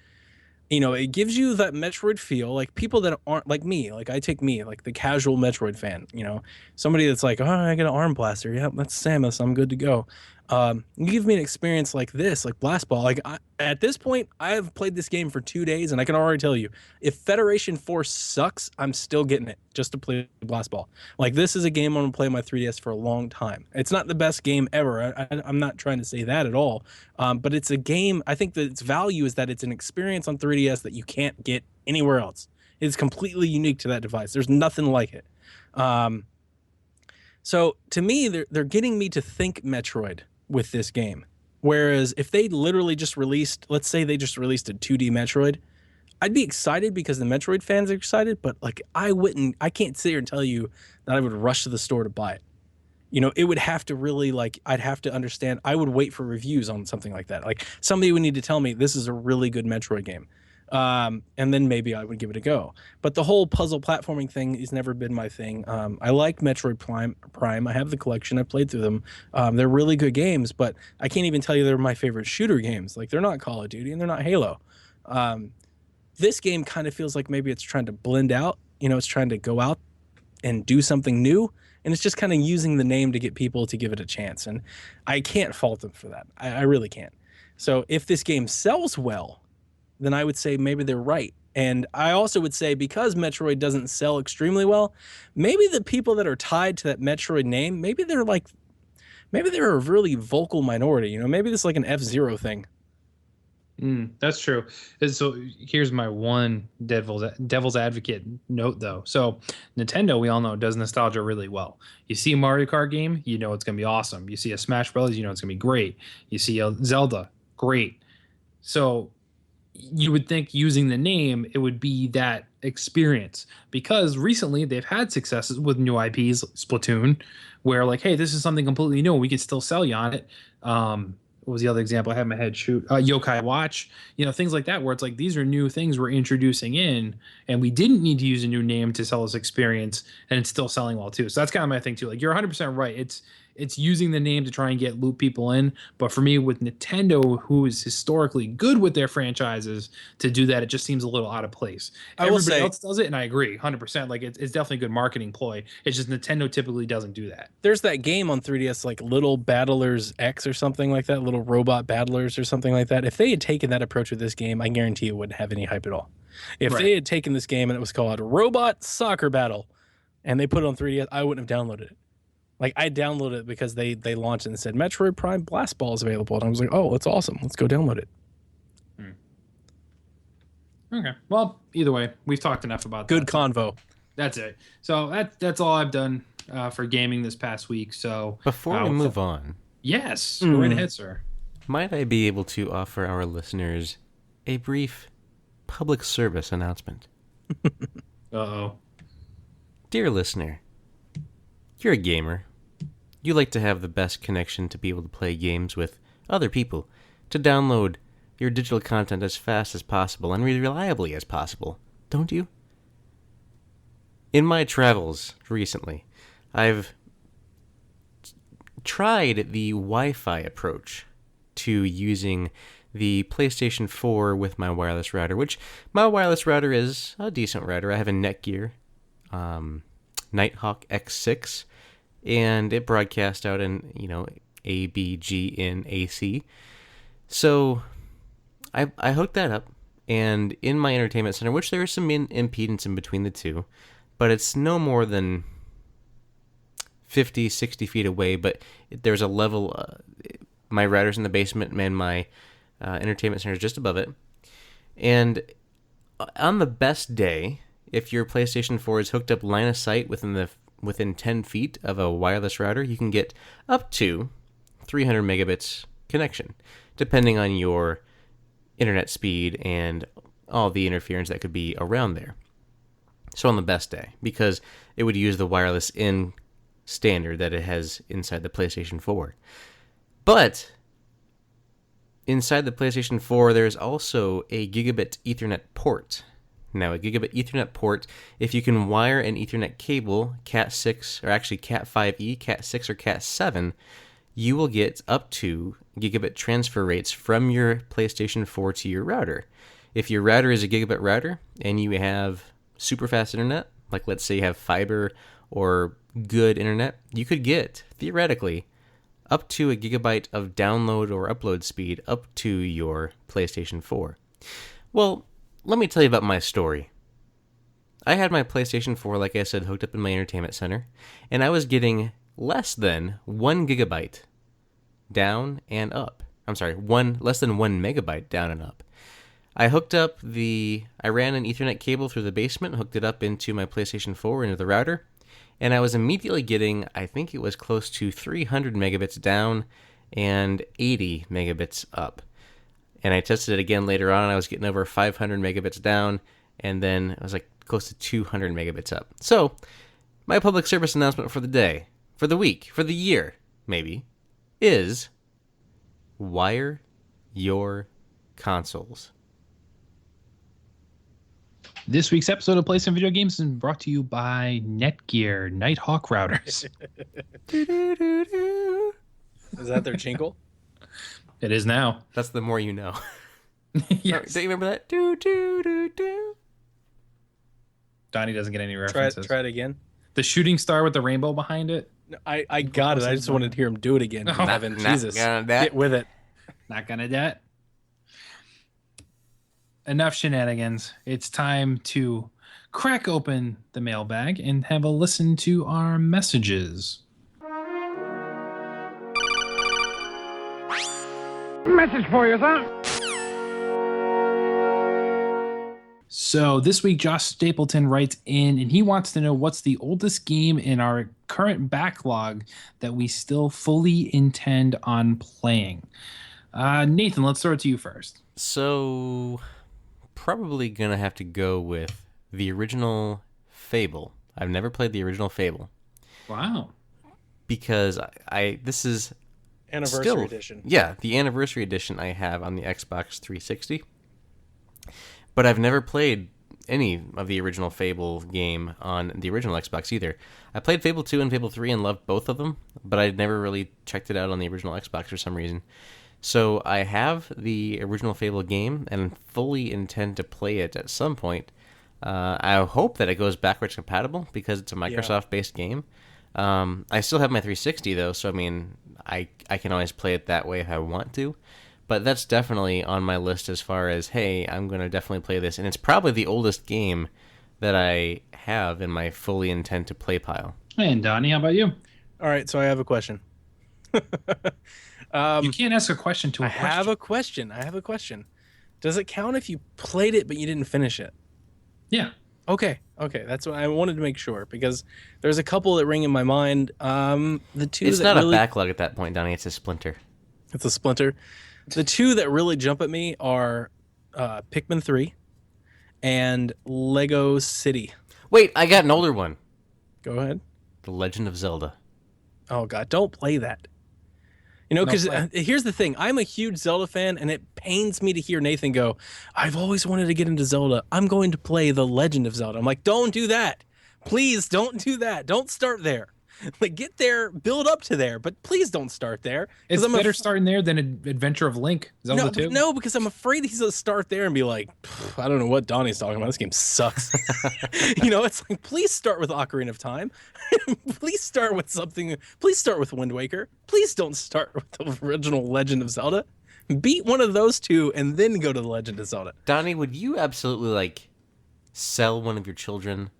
You know, it gives you that Metroid feel, like people that aren't like me, like I take me, like the casual Metroid fan, you know, somebody that's like, oh, I got an arm blaster. Yeah, that's Samus. I'm good to go. You give me an experience like this, like Blast Ball. Like at this point, I have played this game for 2 days, and I can already tell you, if Federation Force sucks, I'm still getting it just to play Blast Ball. Like this is a game I'm gonna play on my 3DS for a long time. It's not the best game ever. I'm not trying to say that at all. But it's a game. I think that its value is that it's an experience on 3DS that you can't get anywhere else. It's completely unique to that device. There's nothing like it. So to me, they're getting me to think Metroid with this game. Whereas if they literally just released, let's say they just released a 2D Metroid, I'd be excited because the Metroid fans are excited, but like I can't sit here and tell you that I would rush to the store to buy it. You know, it would have to really like, I'd have to understand, I would wait for reviews on something like that. Like somebody would need to tell me this is a really good Metroid game. And then maybe I would give it a go. But the whole puzzle platforming thing has never been my thing. I like Metroid Prime. I have the collection. I played through them. They're really good games, but I can't even tell you they're my favorite shooter games. Like they're not Call of Duty and they're not Halo. This game kind of feels like maybe it's trying to blend out. You know, it's trying to go out and do something new. And it's just kind of using the name to get people to give it a chance. And I can't fault them for that. I really can't. So if this game sells well, then I would say maybe they're right. And I also would say because Metroid doesn't sell extremely well, maybe the people that are tied to that Metroid name, maybe they're a really vocal minority. You know, maybe this is like an F-Zero thing. That's true. So here's my one devil's advocate note, though. So Nintendo, we all know, does nostalgia really well. You see a Mario Kart game, you know it's going to be awesome. You see a Smash Bros., you know it's going to be great. You see a Zelda, great. So you would think using the name, it would be that experience, because recently they've had successes with new IPs, Splatoon, where like, hey, this is something completely new. We can still sell you on it. What was the other example I had in my head? Yokai Watch, you know, things like that, where it's like, these are new things we're introducing in, and we didn't need to use a new name to sell this experience, and it's still selling well too. So that's kind of my thing too. Like, you're 100% right. It's using the name to try and loop people in. But for me, with Nintendo, who is historically good with their franchises, to do that, it just seems a little out of place. Everybody else does it, and I agree 100%. Like, it's definitely a good marketing ploy. It's just Nintendo typically doesn't do that. There's that game on 3DS, like Little Battlers X or something like that, Little Robot Battlers or something like that. If they had taken that approach with this game, I guarantee it wouldn't have any hype at all. If they had taken this game and it was called Robot Soccer Battle, and they put it on 3DS, I wouldn't have downloaded it. Like, I downloaded it because they launched it and said Metroid Prime Blast Ball is available, and I was like, oh, that's awesome. Let's go download it. Okay. Well, either way, we've talked enough about Good convo. That's it. So that's all I've done for gaming this past week. So before we move on, yes, go right ahead, sir. Might I be able to offer our listeners a brief public service announcement? Uh-oh. Dear listener, you're a gamer. You like to have the best connection to be able to play games with other people, to download your digital content as fast as possible and reliably as possible, don't you? In my travels recently, I've tried the Wi-Fi approach to using the PlayStation 4 with my wireless router, which my wireless router is a decent router. I have a Netgear Nighthawk X6, and it broadcasts out in, A, B, G, in AC. So I hooked that up, and in my entertainment center, which there is some impedance in between the two, but it's no more than 50, 60 feet away, but there's a level, my router's in the basement, and my entertainment center is just above it. And on the best day, if your PlayStation 4 is hooked up line of sight within 10 feet of a wireless router, you can get up to 300 megabits connection, depending on your internet speed and all the interference that could be around there. So on the best day, because it would use the wireless in standard that it has inside the PlayStation 4. But inside the PlayStation 4, there's also a gigabit Ethernet port. Now, a gigabit Ethernet port, if you can wire an Ethernet cable, Cat6, or actually Cat5e, Cat6, or Cat7, you will get up to gigabit transfer rates from your PlayStation 4 to your router. If your router is a gigabit router and you have super fast internet, like let's say you have fiber or good internet, you could get, theoretically, up to a gigabyte of download or upload speed up to your PlayStation 4. Well, let me tell you about my story. I had my PlayStation 4, like I said, hooked up in my entertainment center, and I was getting less than 1 gigabyte down and up. I'm sorry, less than 1 megabyte down and up. I ran an Ethernet cable through the basement, hooked it up into my PlayStation 4 into the router, and I was immediately getting, I think it was close to 300 megabits down and 80 megabits up. And I tested it again later on, and I was getting over 500 megabits down, and then I was like close to 200 megabits up. So, my public service announcement for the day, for the week, for the year, maybe, is wire your consoles. This week's episode of Play Some Video Games is brought to you by Netgear Nighthawk routers. Is that their jingle? It is now. That's the more you know. Yes. Don't you remember that? Do, do, do, do. Donnie doesn't get any references. Try it again. The shooting star with the rainbow behind it. No, I got it. I just wanted to hear him do it again. Evan, Jesus, get with it. Not gonna do it. Enough shenanigans. It's time to crack open the mailbag and have a listen to our messages. Message for you, son. So this week, Josh Stapleton writes in, and he wants to know what's the oldest game in our current backlog that we still fully intend on playing. Nathan, let's throw it to you first. So, probably gonna have to go with the original Fable. I've never played the original Fable. Wow. Because this is Anniversary edition. Yeah, the anniversary edition I have on the Xbox 360. But I've never played any of the original Fable game on the original Xbox either. I played Fable 2 and Fable 3 and loved both of them, but I'd never really checked it out on the original Xbox for some reason. So I have the original Fable game and fully intend to play it at some point. I hope that it goes backwards compatible because it's a Microsoft-based game. I still have my 360 though, so I mean, I can always play it that way if I want to. But that's definitely on my list as far as, hey, I'm going to definitely play this. And it's probably the oldest game that I have in my fully intend to play pile. And Donnie, how about you? All right, so I have a question. You can't ask a question to a question. I have a question. Does it count if you played it but you didn't finish it? Yeah. Okay. That's what I wanted to make sure, because there's a couple that ring in my mind. The two. It's not a backlog at that point, Donnie. It's a splinter. It's a splinter. The two that really jump at me are Pikmin 3 and Lego City. Wait, I got an older one. Go ahead. The Legend of Zelda. Oh, God, don't play that. You know, because here's the thing. I'm a huge Zelda fan, and it pains me to hear Nathan go, I've always wanted to get into Zelda. I'm going to play The Legend of Zelda. I'm like, don't do that. Please don't do that. Don't start there. Like, get there, build up to there, but please don't start there. It's better starting there than Adventure of Link. Zelda 2. No, because I'm afraid he's gonna start there and be like, I don't know what Donnie's talking about. This game sucks. It's like, please start with Ocarina of Time. Please start with something. Please start with Wind Waker. Please don't start with the original Legend of Zelda. Beat one of those two and then go to the Legend of Zelda. Donnie, would you absolutely sell one of your children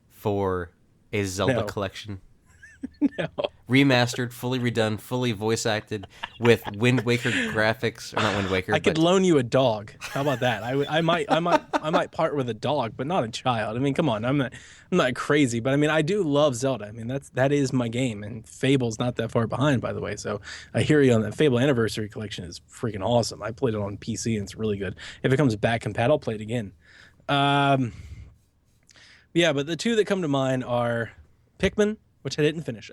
for a Zelda collection? No. Remastered, fully redone, fully voice acted with Wind Waker graphics, or not Wind Waker. I could loan you a dog. How about that? I might part with a dog, but not a child. I mean, come on, I'm not crazy, but I mean, I do love Zelda. I mean, that is my game, and Fable's not that far behind, by the way. So I hear you on that. Fable Anniversary Collection is freaking awesome. I played it on PC, and it's really good. If it comes back compat, I'll play it again. Yeah, but the two that come to mind are Pikmin, which I didn't finish.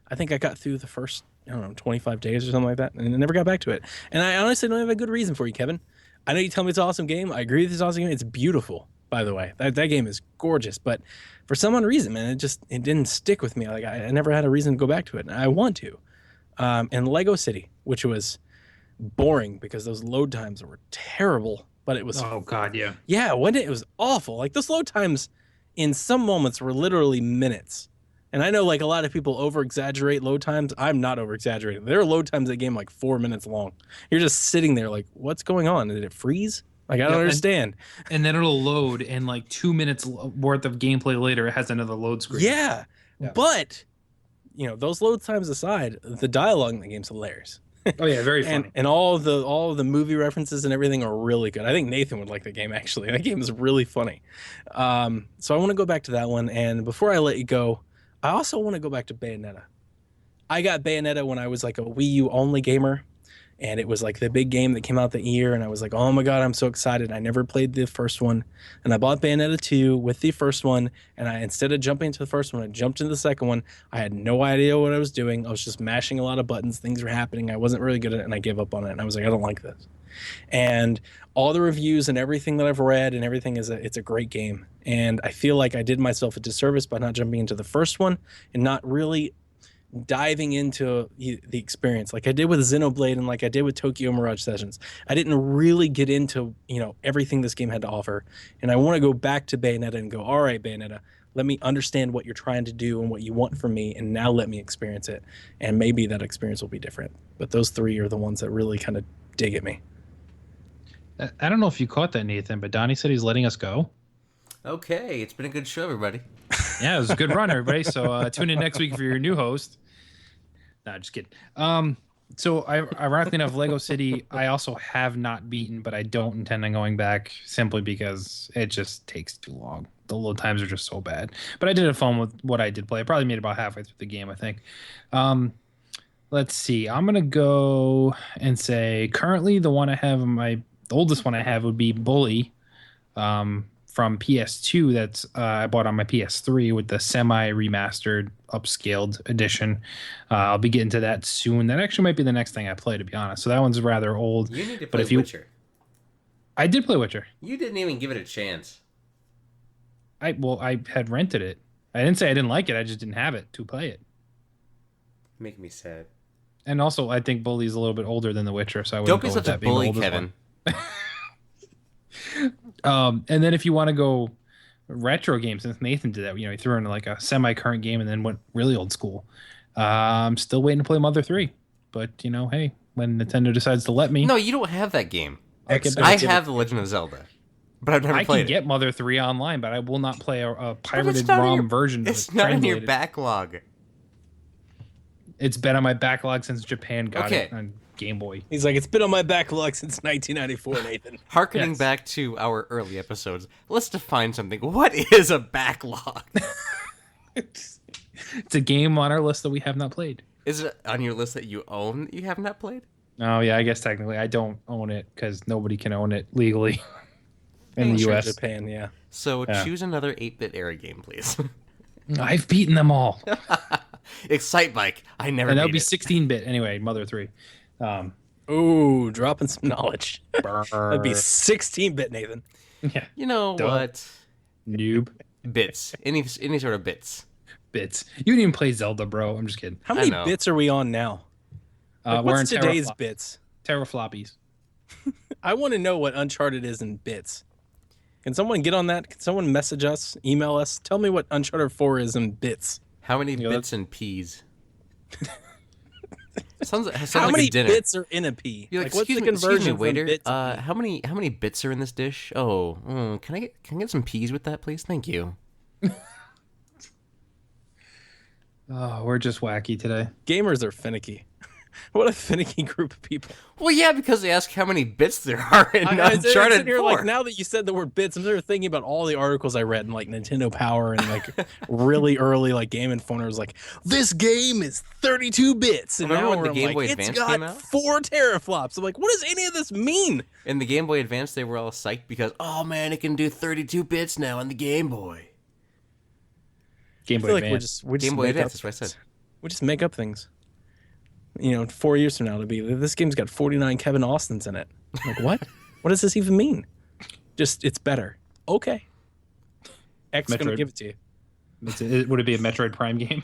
I think I got through the first, 25 days or something like that, and I never got back to it. And I honestly don't have a good reason for you, Kevin. I know you tell me it's an awesome game. I agree with this awesome game. It's beautiful, by the way. That game is gorgeous. But for some odd reason, man, it didn't stick with me. Like, I never had a reason to go back to it, and I want to. And Lego City, which was boring because those load times were terrible. But it was... Oh, God, yeah. Yeah, it was awful. Like, those load times in some moments were literally minutes. And I know a lot of people over-exaggerate load times. I'm not over-exaggerating. There are load times that game 4 minutes long. You're just sitting there what's going on? Did it freeze? I don't understand. And then it'll load, and 2 minutes worth of gameplay later, it has another load screen. Yeah. But, those load times aside, the dialogue in the game's hilarious. Oh, yeah, very funny. And all of the movie references and everything are really good. I think Nathan would like the game, actually. That game is really funny. So I want to go back to that one. And before I let you go, I also want to go back to Bayonetta. I got Bayonetta when I was a Wii U only gamer, and it was the big game that came out that year, and I was like, oh my God, I'm so excited. I never played the first one, and I bought Bayonetta 2 with the first one, and instead of jumping to the first one, I jumped into the second one. I had no idea what I was doing. I was just mashing a lot of buttons. Things were happening. I wasn't really good at it, and I gave up on it, and I was like, I don't like this. And all the reviews and everything that I've read and everything it's a great game. And I feel like I did myself a disservice by not jumping into the first one and not really diving into the experience like I did with Xenoblade and like I did with Tokyo Mirage Sessions. I didn't really get into, everything this game had to offer. And I want to go back to Bayonetta and go, all right, Bayonetta, let me understand what you're trying to do and what you want from me, and now let me experience it. And maybe that experience will be different. But those three are the ones that really kind of dig at me. I don't know if you caught that, Nathan, but Donnie said he's letting us go. Okay, it's been a good show, everybody. Yeah, it was a good run, everybody. So tune in next week for your new host. Nah, just kidding. So ironically enough, Lego City, I also have not beaten, but I don't intend on going back simply because it just takes too long. The load times are just so bad. But I did have fun with what I did play. I probably made it about halfway through the game, I think. Let's see. I'm gonna go and say currently the one I have the oldest one I have would be Bully. From PS2 that's I bought on my PS3 with the semi-remastered, upscaled edition. I'll be getting to that soon. That actually might be the next thing I play, to be honest. So that one's rather old. You need to play Witcher. I did play Witcher. You didn't even give it a chance. I had rented it. I didn't say I didn't like it. I just didn't have it to play it. Make me sad. And also, I think Bully's a little bit older than The Witcher, so I wouldn't Don't be such a bully, Kevin. And then if you want to go retro games, since Nathan did that, he threw in like a semi-current game and then went really old school. I'm still waiting to play Mother 3, but hey, when Nintendo decides to let me, no, you don't have that game. I have The Legend of Zelda, but I've never played it. I can get Mother 3 online, but I will not play a pirated ROM version of it. It's not in your backlog. It's been on my backlog since Japan got it on Game Boy. He's like, it's been on my backlog since 1994, Nathan. Harkening back to our early episodes, let's define something. What is a backlog? It's a game on our list that we have not played. Is it on your list that you own that you have not played? Oh, yeah, I guess technically I don't own it because nobody can own it legally in the U.S. Japan, yeah. So choose another 8-bit era game, please. I've beaten them all. Excite Bike. I never. And that would be 16-bit anyway. Mother 3. Ooh, dropping some knowledge. That'd be 16-bit, Nathan. Yeah. You know what? Noob. Bits. Any sort of bits. bits. You didn't even play Zelda, bro. I'm just kidding. How I many know. bits are we on now? Like, We're in what's today's bits? terafloppies. I want to know what Uncharted is in bits. Can someone get on that? Can someone message us, email us? Tell me what Uncharted 4 is in bits. How many know, bits and peas? sounds How like many a dinner. bits are in a pea? You're Like, what's the conversion excuse me, waiter. from bit to pea? How many bits are in this dish? Can I get some peas with that, please? Thank you. Oh, we're just wacky today. Gamers are finicky. What a finicky group of people. Well, yeah, because they ask how many bits there are in I'm sitting Uncharted here 4. like, now that you said the word bits, I'm sort of thinking about all the articles I read in like Nintendo Power and like really early like Game Informer was like, this game is 32 bits, and Remember now when the we're Game like, Boy it's Advance got came out? 4 teraflops. I'm like, what does any of this mean? In the Game Boy Advance, they were all psyched because, oh man, it can do 32 bits now on the Game Boy. Game I Boy feel like Advance. we just Game Boy make Advance, up that's what I said. things. We just make up things. 4 years from now to be this game's got 49 Kevin Austins in it. I'm like, what? What does this even mean? Just it's better. Okay. X gonna Metroid. give it to you. Would it be a Metroid Prime game?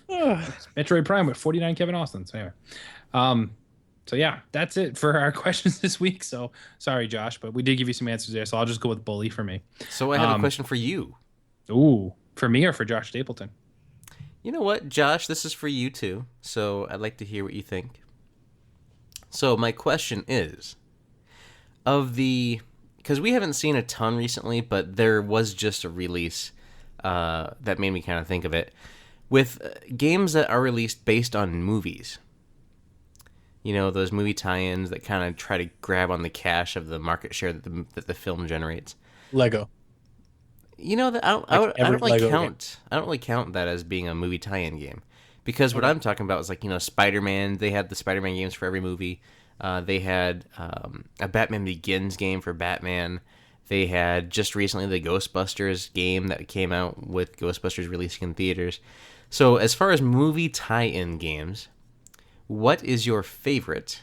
Metroid Prime with 49 Kevin Austins. Anyway. So yeah, that's it for our questions this week. So sorry, Josh, but we did give you some answers there. So I'll just go with Bully for me. So I have a question for you. Ooh, for me or for Josh Stapleton? You know what, Josh? This is for you too. So I'd like to hear what you think. So my question is, because we haven't seen a ton recently, but there was just a release that made me kind of think of it. With games that are released based on movies. Those movie tie-ins that kind of try to grab on the cash of the market share that the film generates. Lego. That I don't really count that as being a movie tie-in game, because what I'm talking about is like Spider-Man. They had the Spider-Man games for every movie. They had a Batman Begins game for Batman. They had just recently the Ghostbusters game that came out with Ghostbusters releasing in theaters. So as far as movie tie-in games, what is your favorite,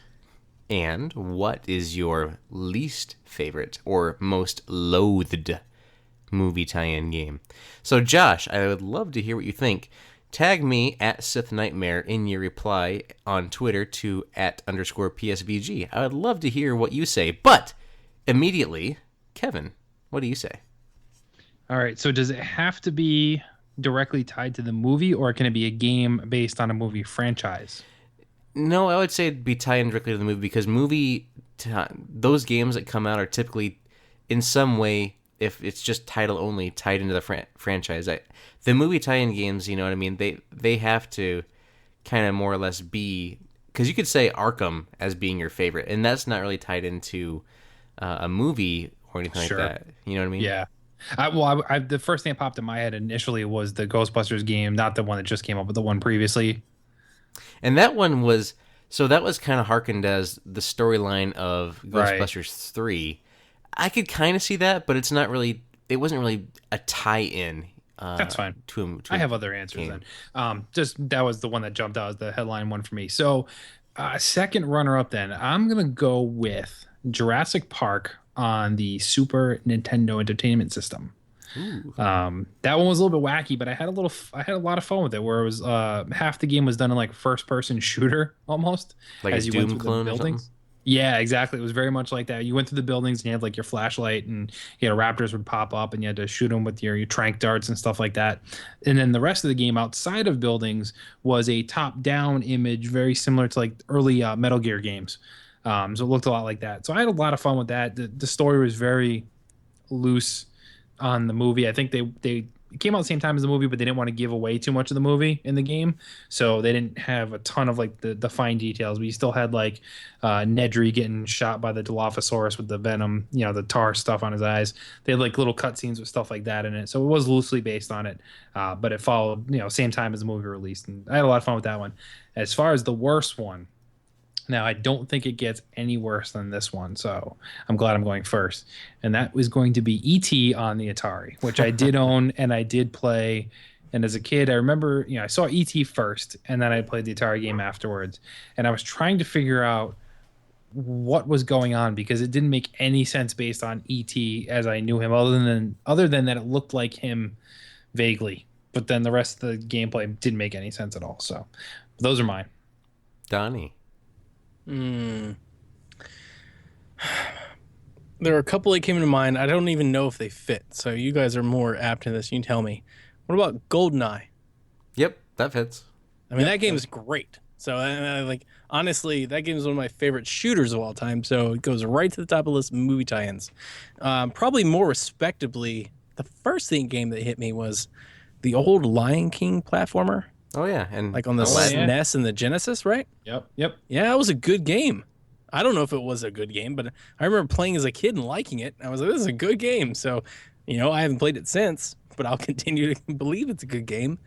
and what is your least favorite or most loathed movie tie-in game? So Josh, I would love to hear what you think. Tag me at Sith Nightmare in your reply on Twitter to @_PSVG. I would love to hear what you say. But immediately, Kevin, what do you say? All right. So does it have to be directly tied to the movie, or can it be a game based on a movie franchise? No, I would say it'd be tied in directly to the movie, because those games that come out are typically in some way, if it's just title only, tied into the franchise. The movie tie-in games, you know what I mean? They have to kind of more or less be, because you could say Arkham as being your favorite, and that's not really tied into a movie or anything Sure. like that. You know what I mean? Yeah. The first thing that popped in my head initially was the Ghostbusters game, not the one that just came up, but the one previously. And that one was, so that was kind of hearkened as the storyline of Ghostbusters 3. I could kind of see that, but it wasn't really a tie-in. That's fine. I I have other answers then. Just that was the one that jumped out as the headline one for me. So second runner-up then, I'm going to go with Jurassic Park on the Super Nintendo Entertainment System. That one was a little bit wacky, but I had a lot of fun with it, where it was half the game was done in like first person shooter almost, like as a you Doom went through clone the or buildings. something? Yeah, exactly. It was very much like that. You went through the buildings and you had like your flashlight, and raptors would pop up and you had to shoot them with your tranq darts and stuff like that. And then the rest of the game outside of buildings was a top down image, very similar to like early Metal Gear games. So it looked a lot like that. So I had a lot of fun with that. The story was very loose on the movie. I think they came out the same time as the movie, but they didn't want to give away too much of the movie in the game, so they didn't have a ton of like the fine details. But you still had like Nedry getting shot by the Dilophosaurus with the venom, the tar stuff on his eyes. They had like little cutscenes with stuff like that in it, so it was loosely based on it, but it followed same time as the movie released, and I had a lot of fun with that one. As far as the worst one, now, I don't think it gets any worse than this one, so I'm glad I'm going first. And that was going to be E.T. on the Atari, which I did own and I did play. And as a kid, I remember, I saw E.T. first, and then I played the Atari game afterwards. And I was trying to figure out what was going on, because it didn't make any sense based on E.T. as I knew him, other than that it looked like him vaguely, but then the rest of the gameplay didn't make any sense at all. So those are mine. Donnie. There are a couple that came to mind. I don't even know if they fit. So you guys are more apt in this. You can tell me. What about GoldenEye? Yep, that fits. I mean, that game is great. So, like, honestly, that game is one of my favorite shooters of all time. So it goes right to the top of the list of movie tie-ins. Probably more respectably, the first game that hit me was the old Lion King platformer. Oh yeah, and Like on the SNES and the Genesis, right? Yep. Yeah, it was a good game. I don't know if it was a good game, but I remember playing as a kid and liking it. I was like, this is a good game. So, I haven't played it since, but I'll continue to believe it's a good game.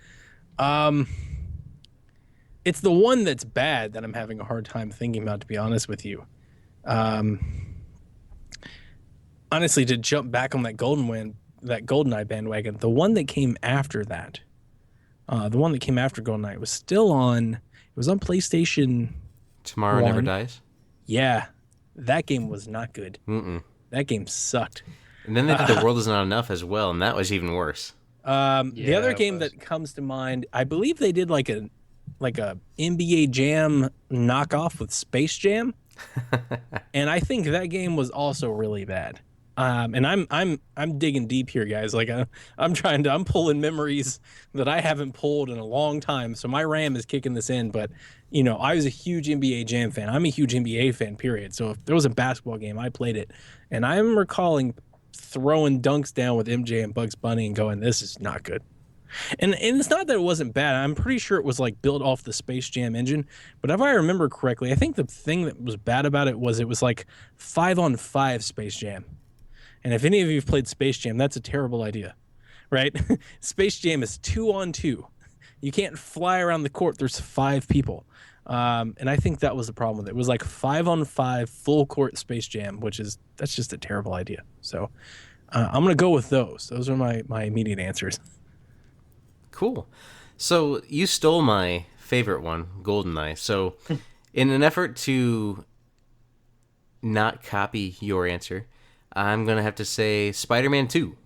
It's the one that's bad that I'm having a hard time thinking about, to be honest with you. Honestly, to jump back on that GoldenEye bandwagon, the one that came after that, the one that came after GoldenEye was still on. It was on PlayStation. Tomorrow 1. Never Dies. Yeah, that game was not good. Mm-mm. That game sucked. And then they did The World Is Not Enough as well, and that was even worse. The other game that comes to mind, I believe they did like a NBA Jam knockoff with Space Jam, and I think that game was also really bad. And I'm digging deep here, guys. Like I'm pulling memories that I haven't pulled in a long time. So my RAM is kicking this in. But I was a huge NBA Jam fan. I'm a huge NBA fan. Period. So if there was a basketball game, I played it, and I'm recalling throwing dunks down with MJ and Bugs Bunny and going, "This is not good." And it's not that it wasn't bad. I'm pretty sure it was like built off the Space Jam engine. But if I remember correctly, I think the thing that was bad about it was like 5-on-5 Space Jam. And if any of you have played Space Jam, that's a terrible idea, right? Space Jam is 2-on-2. You can't fly around the court. There's 5 people. And I think that was the problem with it. It was like 5-on-5 full court Space Jam, that's just a terrible idea. So I'm going to go with those. Those are my immediate answers. Cool. So you stole my favorite one, GoldenEye. So in an effort to not copy your answer, I'm going to have to say Spider-Man 2.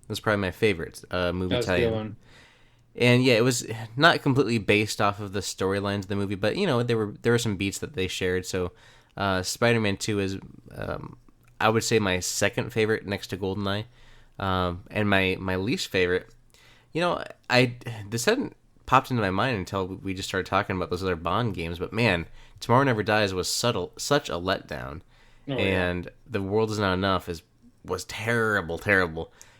That's probably my favorite movie tie-in. And yeah, it was not completely based off of the storylines of the movie, but there were some beats that they shared. So Spider-Man 2 is I would say my second favorite next to GoldenEye. And my least favorite, this hadn't popped into my mind until we just started talking about those other Bond games, but man, Tomorrow Never Dies was such a letdown. And The World Is Not Enough was terrible.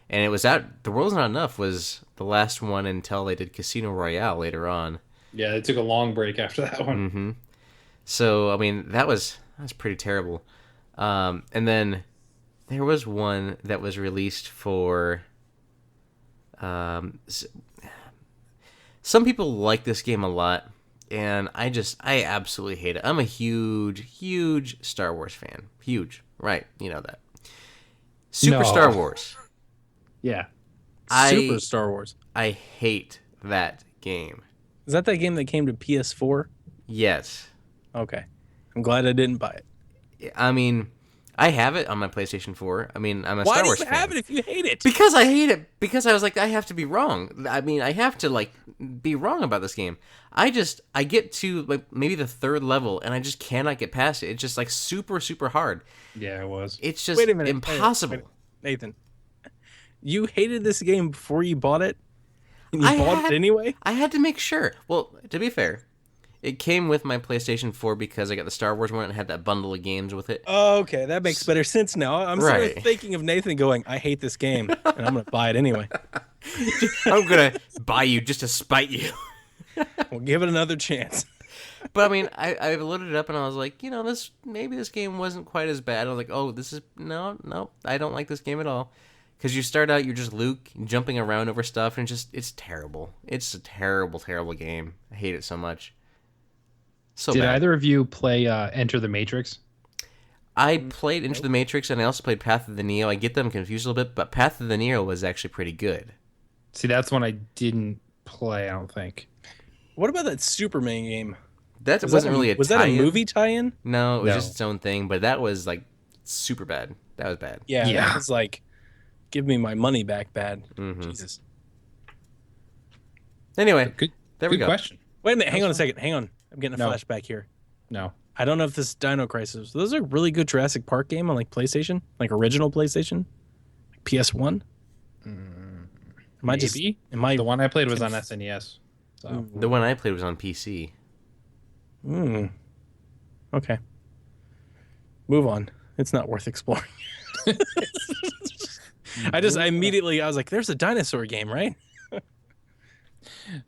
And it was The World Is Not Enough was the last one until they did Casino Royale later on. Yeah, they took a long break after that one. Mm-hmm. So, I mean, that was pretty terrible. And then there was one that was released for... some people like this game a lot, and I absolutely hate it. I'm a huge Star Wars fan. Huge, right? You know that. Super Star Wars. Yeah. Super Star Wars. I hate that game. Is that game that came to PS4? Yes. Okay. I'm glad I didn't buy it. I mean, I have it on my PlayStation 4. I mean, I'm a Star Wars fan. Why do you have it if you hate it? Because I hate it. Because I was like, I have to be wrong. I mean, I have to be wrong about this game. I get to maybe the 3rd level and I just cannot get past it. It's just super hard. Yeah, it was. It's just impossible. Wait. Nathan, you hated this game before you bought it? And you bought it anyway? I had to make sure. Well, to be fair, it came with my PlayStation 4 because I got the Star Wars one and had that bundle of games with it. Oh, okay, that makes better sense now. I'm sort of thinking of Nathan going, I hate this game, and I'm going to buy it anyway. I'm going to buy you just to spite you. We'll give it another chance. But I mean, I loaded it up and I was like, maybe this game wasn't quite as bad. I was like, oh, no, I don't like this game at all. Because you start out, you're just Luke jumping around over stuff, and it's terrible. It's a terrible game. I hate it so much. So Did bad. either of you play Enter the Matrix? I played Into the Matrix, and I also played Path of the Neo. I get them confused a little bit, but Path of the Neo was actually pretty good. See, that's one I didn't play, I don't think. What about that Superman game? That wasn't really a tie-in. Was that a movie tie-in? No, it was just its own thing, but that was super bad. That was bad. Yeah. That was give me my money back bad. Mm-hmm. Jesus. Anyway, Good, there we good go. question. Wait a minute. Hang on a second. Hang on. I'm getting a No. flashback here. No. I don't know if this is Dino Crisis. Those are really good Jurassic Park game on like PlayStation, like original PlayStation, like PS1. Am I just? Maybe. Am I? The one I played was on SNES. So The one I played was on PC. Okay. Move on. It's not worth exploring. I was like, there's a dinosaur game, right?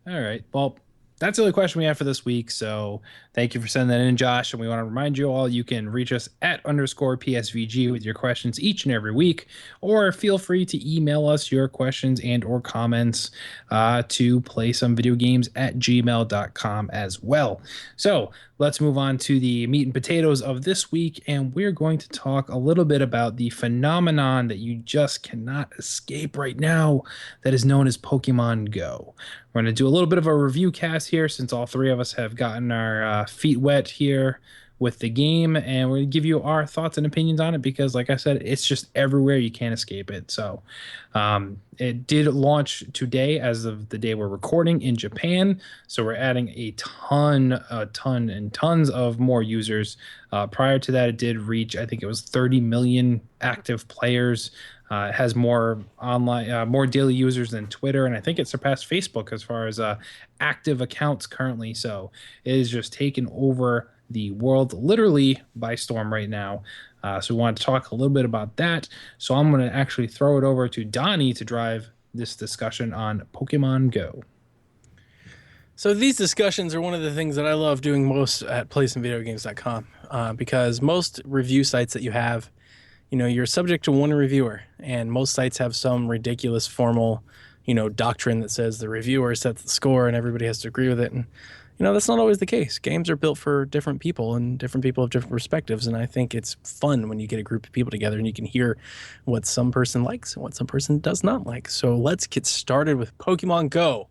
all right. Well, that's the only question we have for this week. So thank you for sending that in, Josh. And we want to remind you all, you can reach us at _PSVG with your questions each and every week, or feel free to email us your questions and or comments to playsomevideogames@gmail.com as well. So let's move on to the meat and potatoes of this week. And we're going to talk a little bit about the phenomenon that you just cannot escape right now that is known as Pokemon Go. We're going to do a little bit of a review cast here since all three of us have gotten our feet wet here with the game, and we're going to give you our thoughts and opinions on it because, like I said, it's just everywhere. You can't escape it. So it did launch today as of the day we're recording in Japan. So we're adding a tons of more users. Prior to that, it did reach, I think it was 30 million active players. It has more online, more daily users than Twitter, and I think it surpassed Facebook as far as active accounts currently. So it is just taken over the world literally by storm right now. So we want to talk a little bit about that. So I'm going to actually throw it over to Donnie to drive this discussion on Pokemon Go. So these discussions are one of the things that I love doing most at playsomevideogames.com because most review sites that you have, you know, you're subject to one reviewer, and most sites have some ridiculous formal, you know, doctrine that says the reviewer sets the score and everybody has to agree with it. And, you know, that's not always the case. Games are built for different people, and different people have different perspectives. And I think it's fun when you get a group of people together and you can hear what some person likes and what some person does not like. So let's get started with Pokemon Go.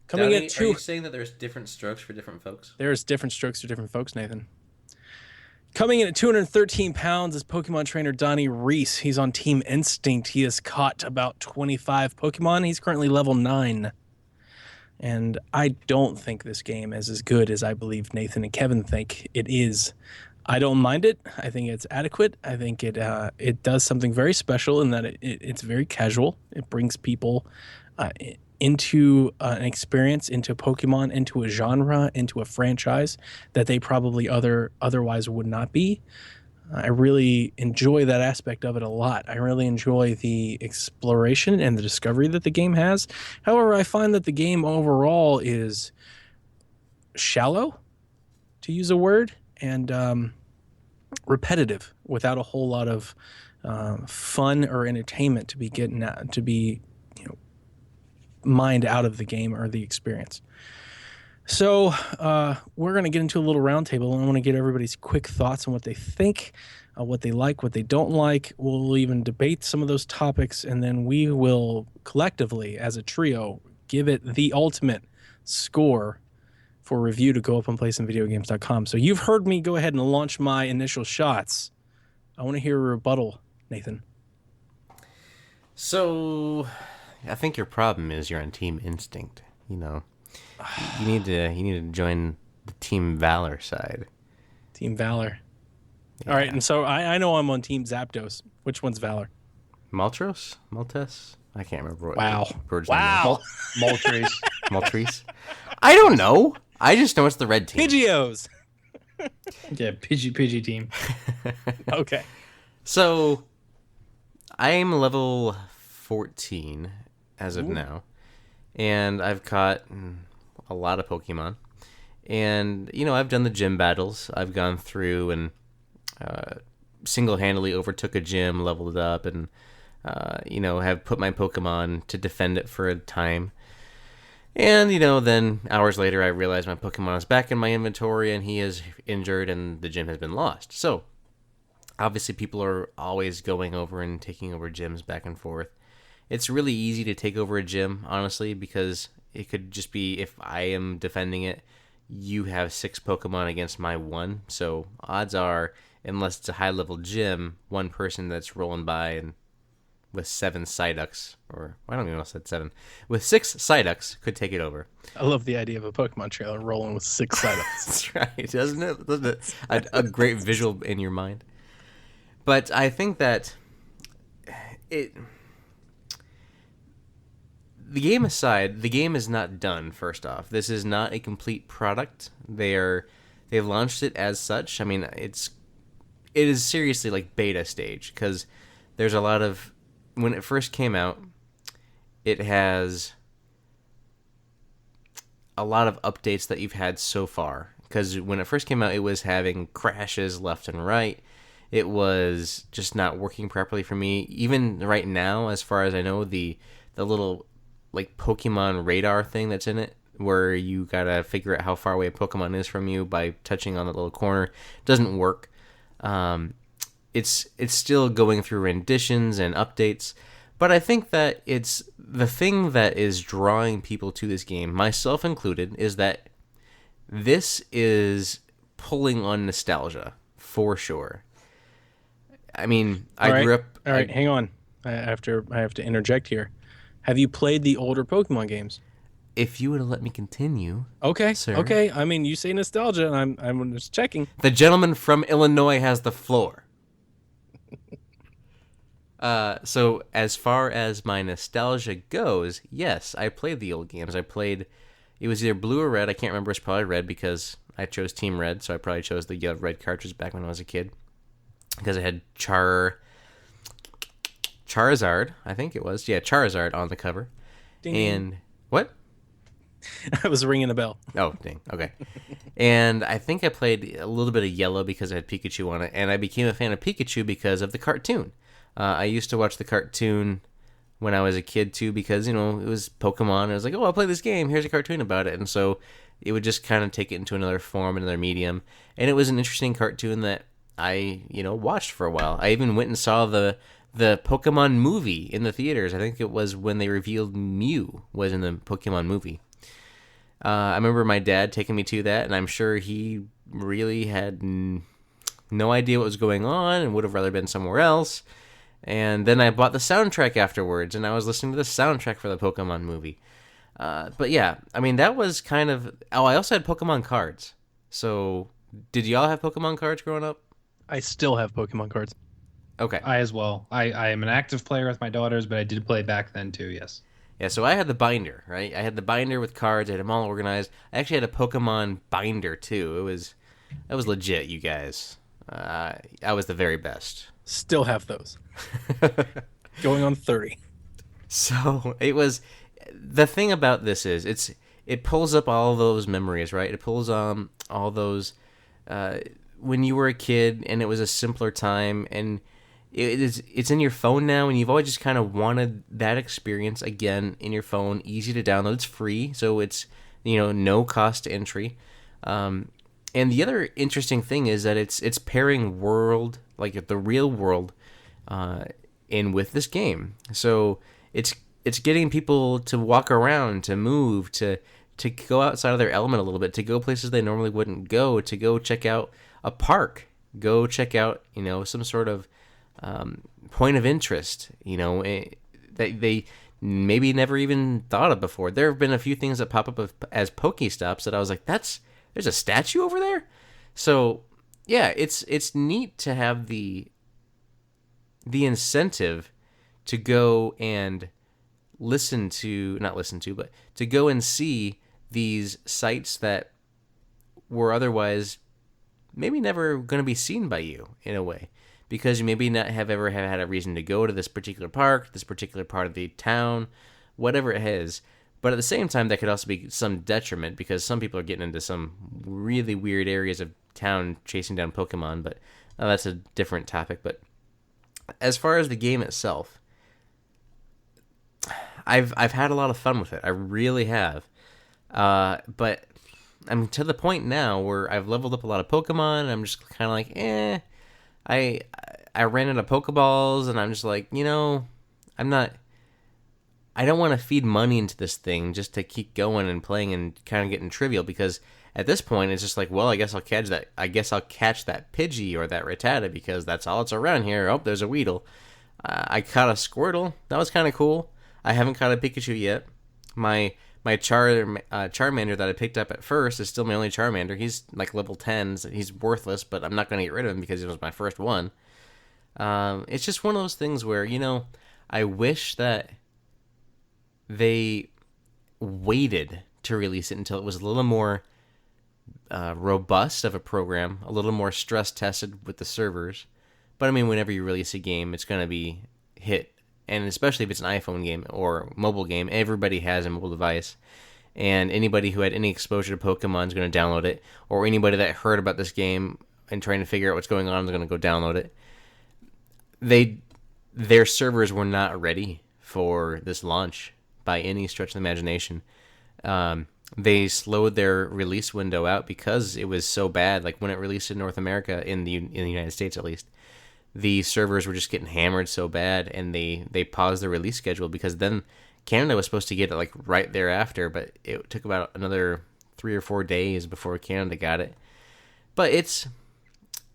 Donnie, are you saying that there's different strokes for different folks? There's different strokes for different folks, Nathan. Coming in at 213 pounds is Pokemon trainer Donnie Reese. He's on Team Instinct. He has caught about 25 Pokemon. He's currently level 9. And I don't think this game is as good as I believe Nathan and Kevin think it is. I don't mind it. I think it's adequate. I think it does something very special in that it's very casual. It brings people into an experience, into Pokemon, into a genre, into a franchise that they probably otherwise would not be. I really enjoy that aspect of it a lot. I really enjoy the exploration and the discovery that the game has. However, I find that the game overall is shallow, to use a word, and repetitive without a whole lot of fun or entertainment to be mined out of the game or the experience. So we're going to get into a little roundtable, and I want to get everybody's quick thoughts on what they think, what they like, what they don't like. We'll even debate some of those topics, and then we will collectively, as a trio, give it the ultimate score for review to go up on playsomevideogames.com. So you've heard me go ahead and launch my initial shots. I want to hear a rebuttal, Nathan. So I think your problem is you're on Team Instinct. You know, you need to join the Team Valor side. Team Valor. Yeah. All right, and so I know I'm on Team Zapdos. Which one's Valor? Maltese? I can't remember what. Wow. Bird's Moltres. Moltres? I don't know. I just know it's the red team. Pidgeos. Yeah, Pidgey team. Okay. So I'm level 14 as of now, and I've caught a lot of Pokemon, and you know, I've done the gym battles. I've gone through and single-handedly overtook a gym, leveled it up, and you know, have put my Pokemon to defend it for a time. And you know, then hours later I realize my Pokemon is back in my inventory and he is injured and the gym has been lost. So obviously people are always going over and taking over gyms back and forth. It's really easy to take over a gym, honestly, because it could just be, if I am defending it, you have 6 Pokemon against my 1. So odds are, unless it's a high level gym, one person that's rolling by and with 7 Psyducks, or I don't even know if I said 7, with 6 Psyducks could take it over. I love the idea of a Pokemon trailer rolling with 6 Psyducks. That's right, doesn't it? Doesn't it? A great visual in your mind. But I think that the game aside, the game is not done. First off, this is not a complete product. They've launched it as such. I mean, it is seriously like beta stage, because there's a lot of, when it first came out, it has a lot of updates that you've had so far. Because when it first came out, it was having crashes left and right. It was just not working properly for me. Even right now, as far as I know, the little like Pokemon radar thing that's in it, where you gotta figure out how far away a Pokemon is from you by touching on the little corner, doesn't work. It's still going through renditions and updates, but I think that it's the thing that is drawing people to this game, myself included, is that this is pulling on nostalgia for sure. I mean, I grew up. All right, hang on. I have to interject here. Have you played the older Pokemon games? If you would have let me continue. Okay. Sir. Okay. I mean, you say nostalgia, and I'm just checking. The gentleman from Illinois has the floor. So as far as my nostalgia goes, yes, I played the old games. It was either blue or red. I can't remember. It's probably red because I chose Team Red, so I probably chose the red cartridge back when I was a kid. Because it had Charizard, I think it was. Yeah, Charizard on the cover. Ding. And what? I was ringing a bell. Oh, dang. Okay. And I think I played a little bit of Yellow because it had Pikachu on it, and I became a fan of Pikachu because of the cartoon. I used to watch the cartoon when I was a kid, too, because, it was Pokemon. And I was like, oh, I'll play this game. Here's a cartoon about it. And so it would just kind of take it into another form, another medium. And it was an interesting cartoon that I, watched for a while. I even went and saw the Pokemon movie in the theaters. I think it was when they revealed Mew was in the Pokemon movie. I remember my dad taking me to that, and I'm sure he really had no idea what was going on and would have rather been somewhere else. And then I bought the soundtrack afterwards, and I was listening to the soundtrack for the Pokemon movie. But yeah, I mean, that was kind of... Oh, I also had Pokemon cards. So, did y'all have Pokemon cards growing up? I still have Pokemon cards. Okay. I as well. I am an active player with my daughters, but I did play back then too, yes. Yeah, so I had the binder, right? I had the binder with cards. I had them all organized. I actually had a Pokemon binder, too. That was legit, you guys. I was the very best. Still have those. Going on 30. So it was... The thing about this is it pulls up all those memories, right? It pulls on all those... when you were a kid and it was a simpler time, and it's in your phone now, and you've always just kind of wanted that experience again in your phone. Easy to download. It's free, so it's no cost to entry. And the other interesting thing is that it's pairing world, like the real world, in with this game. So it's getting people to walk around, to move, to go outside of their element a little bit, to go places they normally wouldn't go, to go check out a park, go check out some sort of point of interest that they maybe never even thought of before. There have been a few things that pop up as Pokestops that I was like, there's a statue over there. So yeah, it's neat to have the incentive to go and but to go and see these sites that were otherwise maybe never going to be seen by you, in a way, because you maybe not have ever had a reason to go to this particular park, this particular part of the town, whatever it is. But at the same time, that could also be some detriment, because some people are getting into some really weird areas of town chasing down Pokemon, but that's a different topic. But as far as the game itself, I've had a lot of fun with it. I really have. But I'm to the point now where I've leveled up a lot of Pokemon, and I'm just kind of like, I ran out of Pokeballs, and I'm just like, I don't want to feed money into this thing just to keep going and playing and kind of getting trivial, because at this point it's just like, well, I guess I'll catch that Pidgey or that Rattata, because that's all it's around here. Oh, there's a Weedle. I caught a Squirtle. That was kind of cool. I haven't caught a Pikachu yet. My Charmander that I picked up at first is still my only Charmander. He's like level 10. He's worthless, but I'm not going to get rid of him because it was my first one. It's just one of those things where, I wish that they waited to release it until it was a little more robust of a program, a little more stress tested with the servers. But I mean, whenever you release a game, it's going to be hit. And especially if it's an iPhone game or mobile game, everybody has a mobile device. And anybody who had any exposure to Pokemon is going to download it. Or anybody that heard about this game and trying to figure out what's going on is going to go download it. Their servers were not ready for this launch by any stretch of the imagination. They slowed their release window out because it was so bad. Like when it released in North America, in the United States at least, the servers were just getting hammered so bad, and they paused the release schedule because then Canada was supposed to get it like right thereafter, but it took about another 3 or 4 days before Canada got it. But it's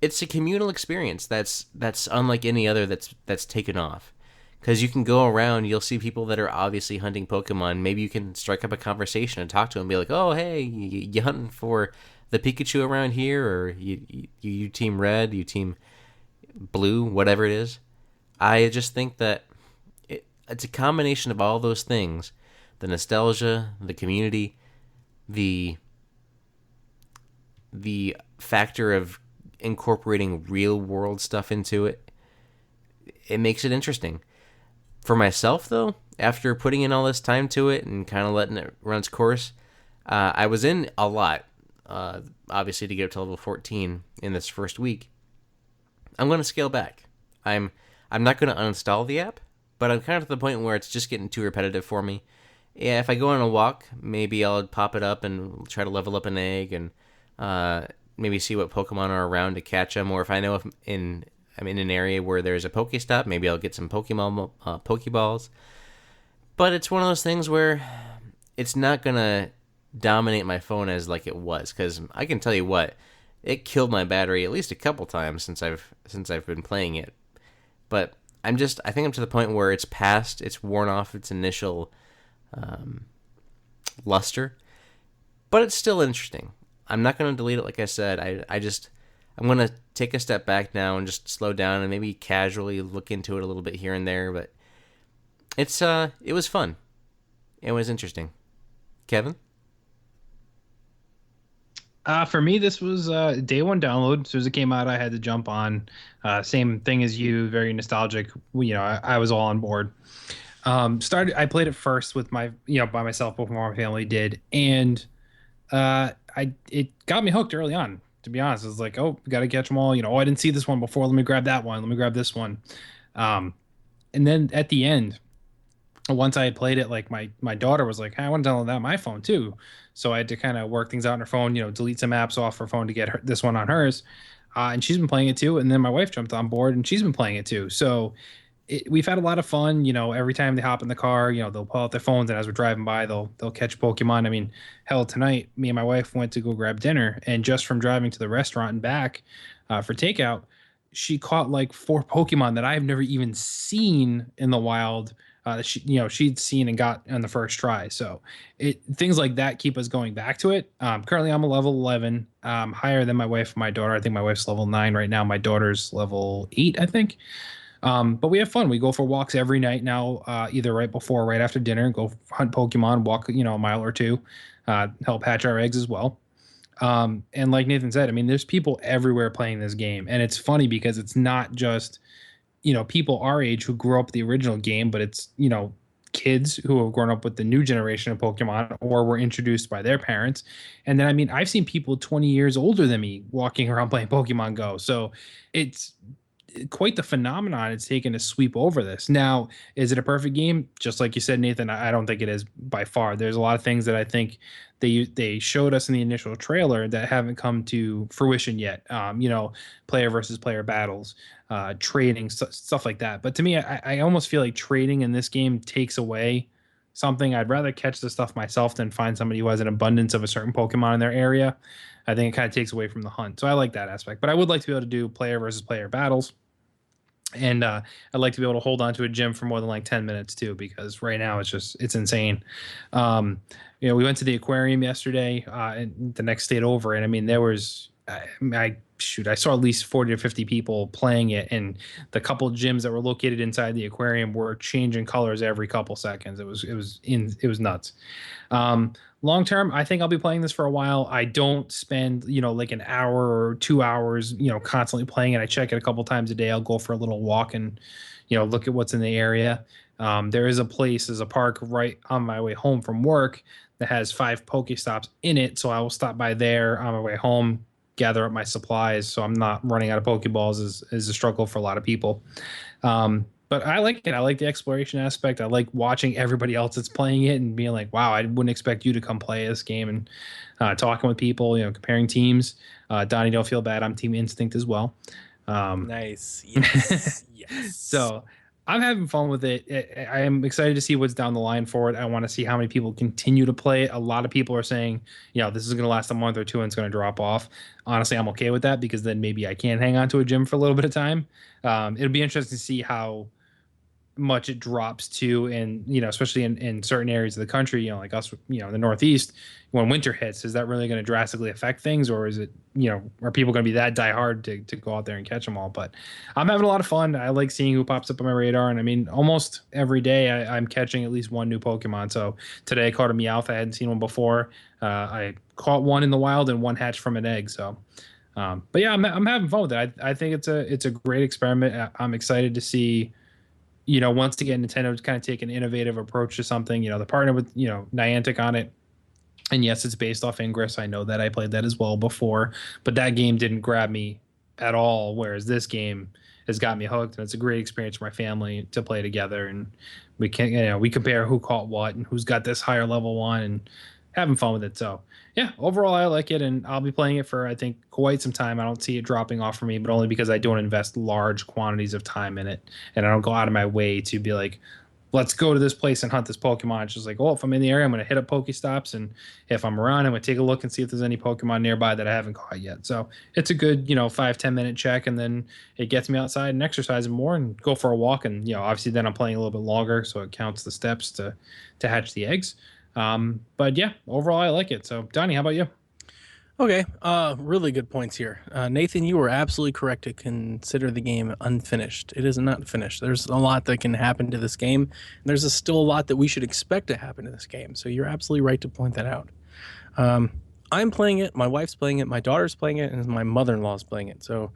a communal experience that's unlike any other that's taken off. Because you can go around, you'll see people that are obviously hunting Pokemon. Maybe you can strike up a conversation and talk to them and be like, oh, hey, you hunting for the Pikachu around here? Or you team red, you team blue, whatever it is. I just think that it's a combination of all those things. The nostalgia, the community, the factor of incorporating real world stuff into it. It makes it interesting. For myself, though, after putting in all this time to it and kind of letting it run its course, I was in a lot, obviously, to get up to level 14 in this first week. I'm going to scale back. I'm not going to uninstall the app, but I'm kind of at the point where it's just getting too repetitive for me. Yeah, if I go on a walk, maybe I'll pop it up and try to level up an egg and maybe see what Pokemon are around to catch them, or if I know I'm in an area where there's a Pokestop, maybe I'll get some Pokeballs. But it's one of those things where it's not going to dominate my phone as like it was, because I can tell you what, it killed my battery at least a couple times since I've been playing it. But I think I'm to the point where it's worn off its initial luster, but it's still interesting. I'm not going to delete it, like I said. I'm going to take a step back now and just slow down and maybe casually look into it a little bit here and there. But it was fun. It was interesting. Kevin? For me, this was day one download. As soon as it came out, I had to jump on. Same thing as you, very nostalgic. I was all on board. I played it first with by myself before my family did, and it got me hooked early on. To be honest, I was like, oh, we got to catch them all. I didn't see this one before. Let me grab that one. Let me grab this one. And then at the end, once I had played it, like my daughter was like, hey, I want to download that on my phone too. So I had to kind of work things out on her phone, delete some apps off her phone to get this one on hers. And she's been playing it too. And then my wife jumped on board and she's been playing it too. So we've had a lot of fun. Every time they hop in the car, they'll pull out their phones, and as we're driving by, they'll catch Pokemon. I mean, hell, tonight, me and my wife went to go grab dinner, and just from driving to the restaurant and back for takeout, she caught like 4 Pokemon that I've never even seen in the wild. She'd seen and got on the first try. So things like that keep us going back to it. Currently, I'm a level 11, higher than my wife and my daughter. I think my wife's level 9 right now. My daughter's level 8, I think. But we have fun. We go for walks every night now, either right before or right after dinner, go hunt Pokemon, walk, a mile or two, help hatch our eggs as well. And like Nathan said, I mean, there's people everywhere playing this game. And it's funny because it's not just, people our age who grew up with the original game, but it's, kids who have grown up with the new generation of Pokemon or were introduced by their parents. And then, I mean, I've seen people 20 years older than me walking around playing Pokemon Go. So it's quite the phenomenon it's taken to sweep over this. Now, is it a perfect game? Just like you said, Nathan, I don't think it is by far. There's a lot of things that I think they showed us in the initial trailer that haven't come to fruition yet. Player versus player battles, trading, stuff like that. But to me, I almost feel like trading in this game takes away something. I'd rather catch the stuff myself than find somebody who has an abundance of a certain Pokemon in their area. I think it kind of takes away from the hunt. So I like that aspect. But I would like to be able to do player versus player battles. And I'd like to be able to hold on to a gym for more than like 10 minutes too, because right now it's insane. Um, we went to the aquarium yesterday, and the next state over, and I mean there was I saw at least 40 to 50 people playing it, and the couple gyms that were located inside the aquarium were changing colors every couple seconds. It was nuts. Long term, I think I'll be playing this for a while. I don't spend, like an hour or 2 hours, constantly playing it. I check it a couple times a day. I'll go for a little walk and, look at what's in the area. There's a park right on my way home from work that has 5 Pokestops in it. So I will stop by there on my way home, gather up my supplies, so I'm not running out of Pokeballs is a struggle for a lot of people. But I like it. I like the exploration aspect. I like watching everybody else that's playing it and being like, wow, I wouldn't expect you to come play this game, and talking with people, comparing teams. Donnie, don't feel bad. I'm Team Instinct as well. Nice. Yes. Yes. So I'm having fun with it. I am excited to see what's down the line for it. I want to see how many people continue to play it. A lot of people are saying, this is going to last a month or two and it's going to drop off. Honestly, I'm okay with that, because then maybe I can hang on to a gym for a little bit of time. It'll be interesting to see how much it drops to, and especially in certain areas of the country, like us, in the Northeast, when winter hits, is that really going to drastically affect things, or is it, are people going to be that diehard to go out there and catch them all? But I'm having a lot of fun. I like seeing who pops up on my radar, and I mean, almost every day I'm catching at least one new Pokemon. So today I caught a Meowth. I hadn't seen one before. I caught one in the wild and one hatched from an egg. So but yeah, I'm having fun with it. I think it's a great experiment. I'm excide to see, once again, Nintendo kind of take an innovative approach to something. They partner with, Niantic on it. And yes, it's based off Ingress. I know that. I played that as well before. But that game didn't grab me at all, whereas this game has got me hooked. And it's a great experience for my family to play together. And we can, we compare who caught what and who's got this higher level one, and having fun with it. So yeah, overall I like it, and I'll be playing it for, I think, quite some time. I don't see it dropping off for me, but only because I don't invest large quantities of time in it, and I don't go out of my way to be like, let's go to this place and hunt this Pokemon. It's just like, if I'm in the area, I'm going to hit up Pokestops, and if I'm around, I'm going to take a look and see if there's any Pokemon nearby that I haven't caught yet. So it's a good, 5-10 minute check, and then it gets me outside and exercising more and go for a walk. And obviously then I'm playing a little bit longer, so it counts the steps to hatch the eggs. But yeah, overall I like it. So Donnie, how about you? Okay, really good points here. Nathan, you were absolutely correct to consider the game unfinished. It is not finished. There's a lot that can happen to this game. And there's still a lot that we should expect to happen to this game. So you're absolutely right to point that out. I'm playing it, my wife's playing it, my daughter's playing it, and my mother-in-law's playing it. So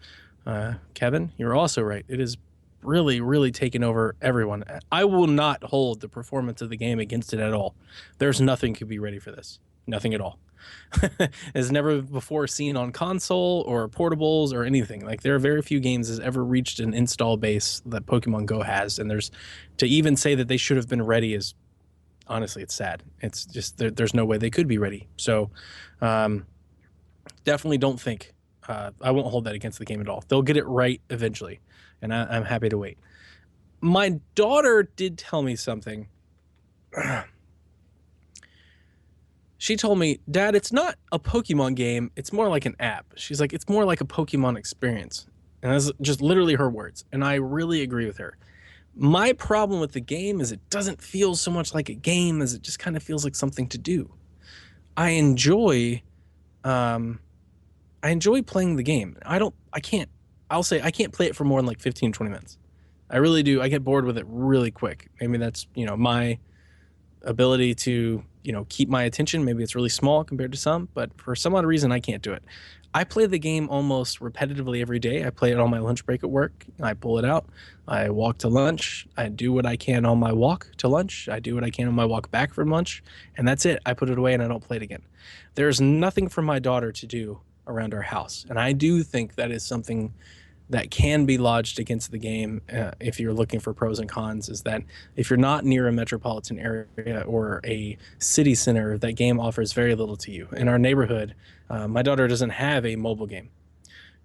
Kevin, you're also right. It is really, really taken over everyone. I will not hold the performance of the game against it at all. There's nothing could be ready for this. Nothing at all. It's never before seen on console or portables or anything. Like, there are very few games that's ever reached an install base that Pokemon Go has, and to even say that they should have been ready is, honestly, it's sad. It's just there's no way they could be ready. So definitely don't think I won't hold that against the game at all. They'll get it right eventually, and I'm happy to wait. My daughter did tell me something. She told me, Dad, it's not a Pokemon game. It's more like an app. She's like, it's more like a Pokemon experience. And that's just literally her words. And I really agree with her. My problem with the game is it doesn't feel so much like a game as it just kind of feels like something to do. I enjoy playing the game. I can't play it for more than like 15, 20 minutes. I really do. I get bored with it really quick. Maybe that's, my ability to, keep my attention. Maybe it's really small compared to some, but for some odd reason, I can't do it. I play the game almost repetitively every day. I play it on my lunch break at work. I pull it out. I walk to lunch. I do what I can on my walk to lunch. I do what I can on my walk back from lunch, and that's it. I put it away and I don't play it again. There's nothing for my daughter to do around our house, and I do think that is something that can be lodged against the game if you're looking for pros and cons, is that if you're not near a metropolitan area or a city center, that game offers very little to you. In our neighborhood, my daughter doesn't have a mobile game.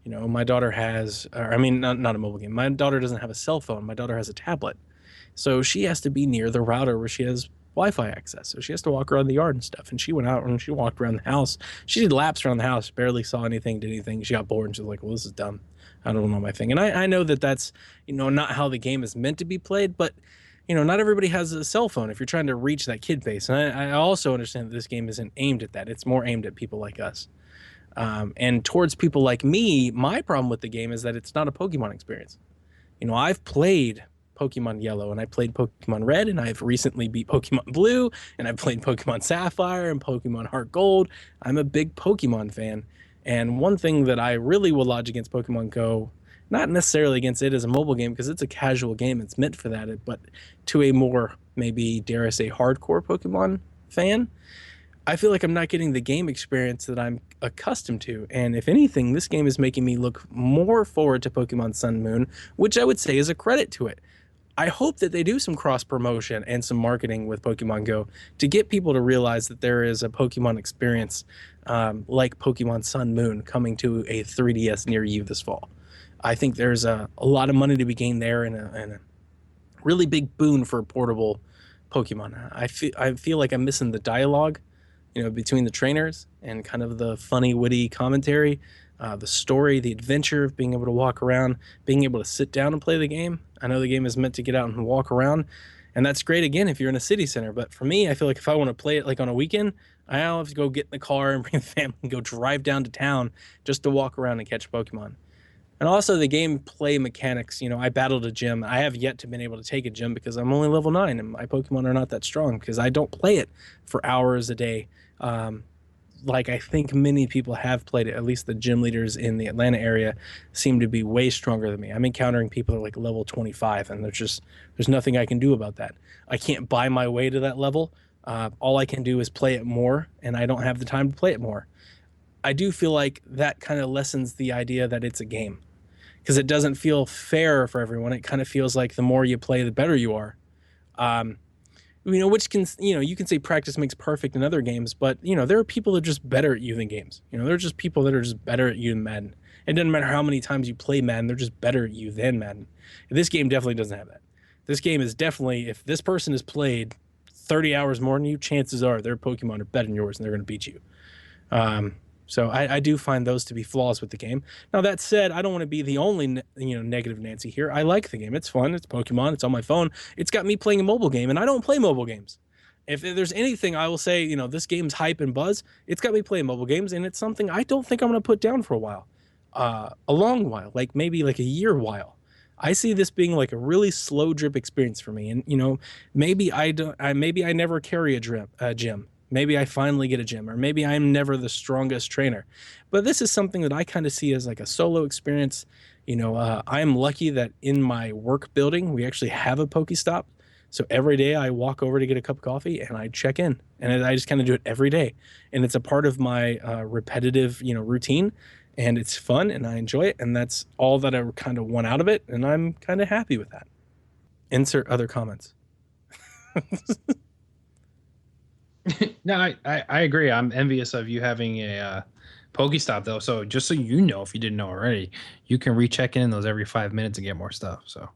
My daughter has, not a mobile game. My daughter doesn't have a cell phone. My daughter has a tablet. So she has to be near the router where she has Wi-Fi access. So she has to walk around the yard and stuff. And she went out and she walked around the house. She did laps around the house, barely saw anything, did anything. She got bored and she was like, well, this is dumb. I don't know my thing. And I know that that's, not how the game is meant to be played, but, not everybody has a cell phone if you're trying to reach that kid base. And I also understand that this game isn't aimed at that. It's more aimed at people like us. And towards people like me, my problem with the game is that it's not a Pokemon experience. I've played Pokemon Yellow and I played Pokemon Red and I've recently beat Pokemon Blue and I've played Pokemon Sapphire and Pokemon Heart Gold. I'm a big Pokemon fan. And one thing that I really will lodge against Pokemon Go, not necessarily against it as a mobile game because it's a casual game, it's meant for that, but to a more, maybe dare I say, hardcore Pokemon fan, I feel like I'm not getting the game experience that I'm accustomed to. And if anything, this game is making me look more forward to Pokemon Sun Moon, which I would say is a credit to it. I hope that they do some cross promotion and some marketing with Pokemon Go to get people to realize that there is a Pokemon experience like Pokemon Sun Moon coming to a 3DS near you this fall. I think there's a lot of money to be gained there and a really big boon for portable Pokemon. I feel like I'm missing the dialogue, between the trainers and kind of the funny, witty commentary, the story, the adventure of being able to walk around, being able to sit down and play the game. I know the game is meant to get out and walk around, and that's great, again, if you're in a city center. But for me, I feel like if I want to play it like on a weekend, I'll have to go get in the car and bring the family and go drive down to town just to walk around and catch Pokemon. And also the gameplay mechanics, I battled a gym. I have yet to been able to take a gym because I'm only level 9 and my Pokemon are not that strong because I don't play it for hours a day. Like I think many people have played it. At least the gym leaders in the Atlanta area seem to be way stronger than me. I'm encountering people at like level 25 and there's nothing I can do about that. I can't buy my way to that level. All I can do is play it more, and I don't have the time to play it more. I do feel like that kind of lessens the idea that it's a game because it doesn't feel fair for everyone. It kind of feels like the more you play, the better you are. Which can, you can say practice makes perfect in other games, but, there are people that are just better at you than games. There are just people that are just better at you than Madden. It doesn't matter how many times you play Madden, they're just better at you than Madden. This game definitely doesn't have that. This game is definitely, if this person has played 30 hours more than you, chances are their Pokemon are better than yours and they're going to beat you. So I do find those to be flaws with the game. Now, that said, I don't want to be the only negative Nancy here. I like the game. It's fun. It's Pokemon. It's on my phone. It's got me playing a mobile game, and I don't play mobile games. If there's anything I will say, this game's hype and buzz, it's got me playing mobile games, and it's something I don't think I'm going to put down for a while. A long while, like maybe like a year while. I see this being like a really slow drip experience for me. And, maybe I never carry a gym. Maybe I finally get a gym, or maybe I'm never the strongest trainer. But this is something that I kind of see as like a solo experience. I'm lucky that in my work building, we actually have a Pokestop. So every day I walk over to get a cup of coffee and I check in, and I just kind of do it every day. And it's a part of my repetitive, routine, and it's fun and I enjoy it. And that's all that I kind of want out of it. And I'm kind of happy with that. Insert other comments. No, I agree. I'm envious of you having a Pokestop, though. So just so you know, if you didn't know already, you can recheck in those every 5 minutes and get more stuff. So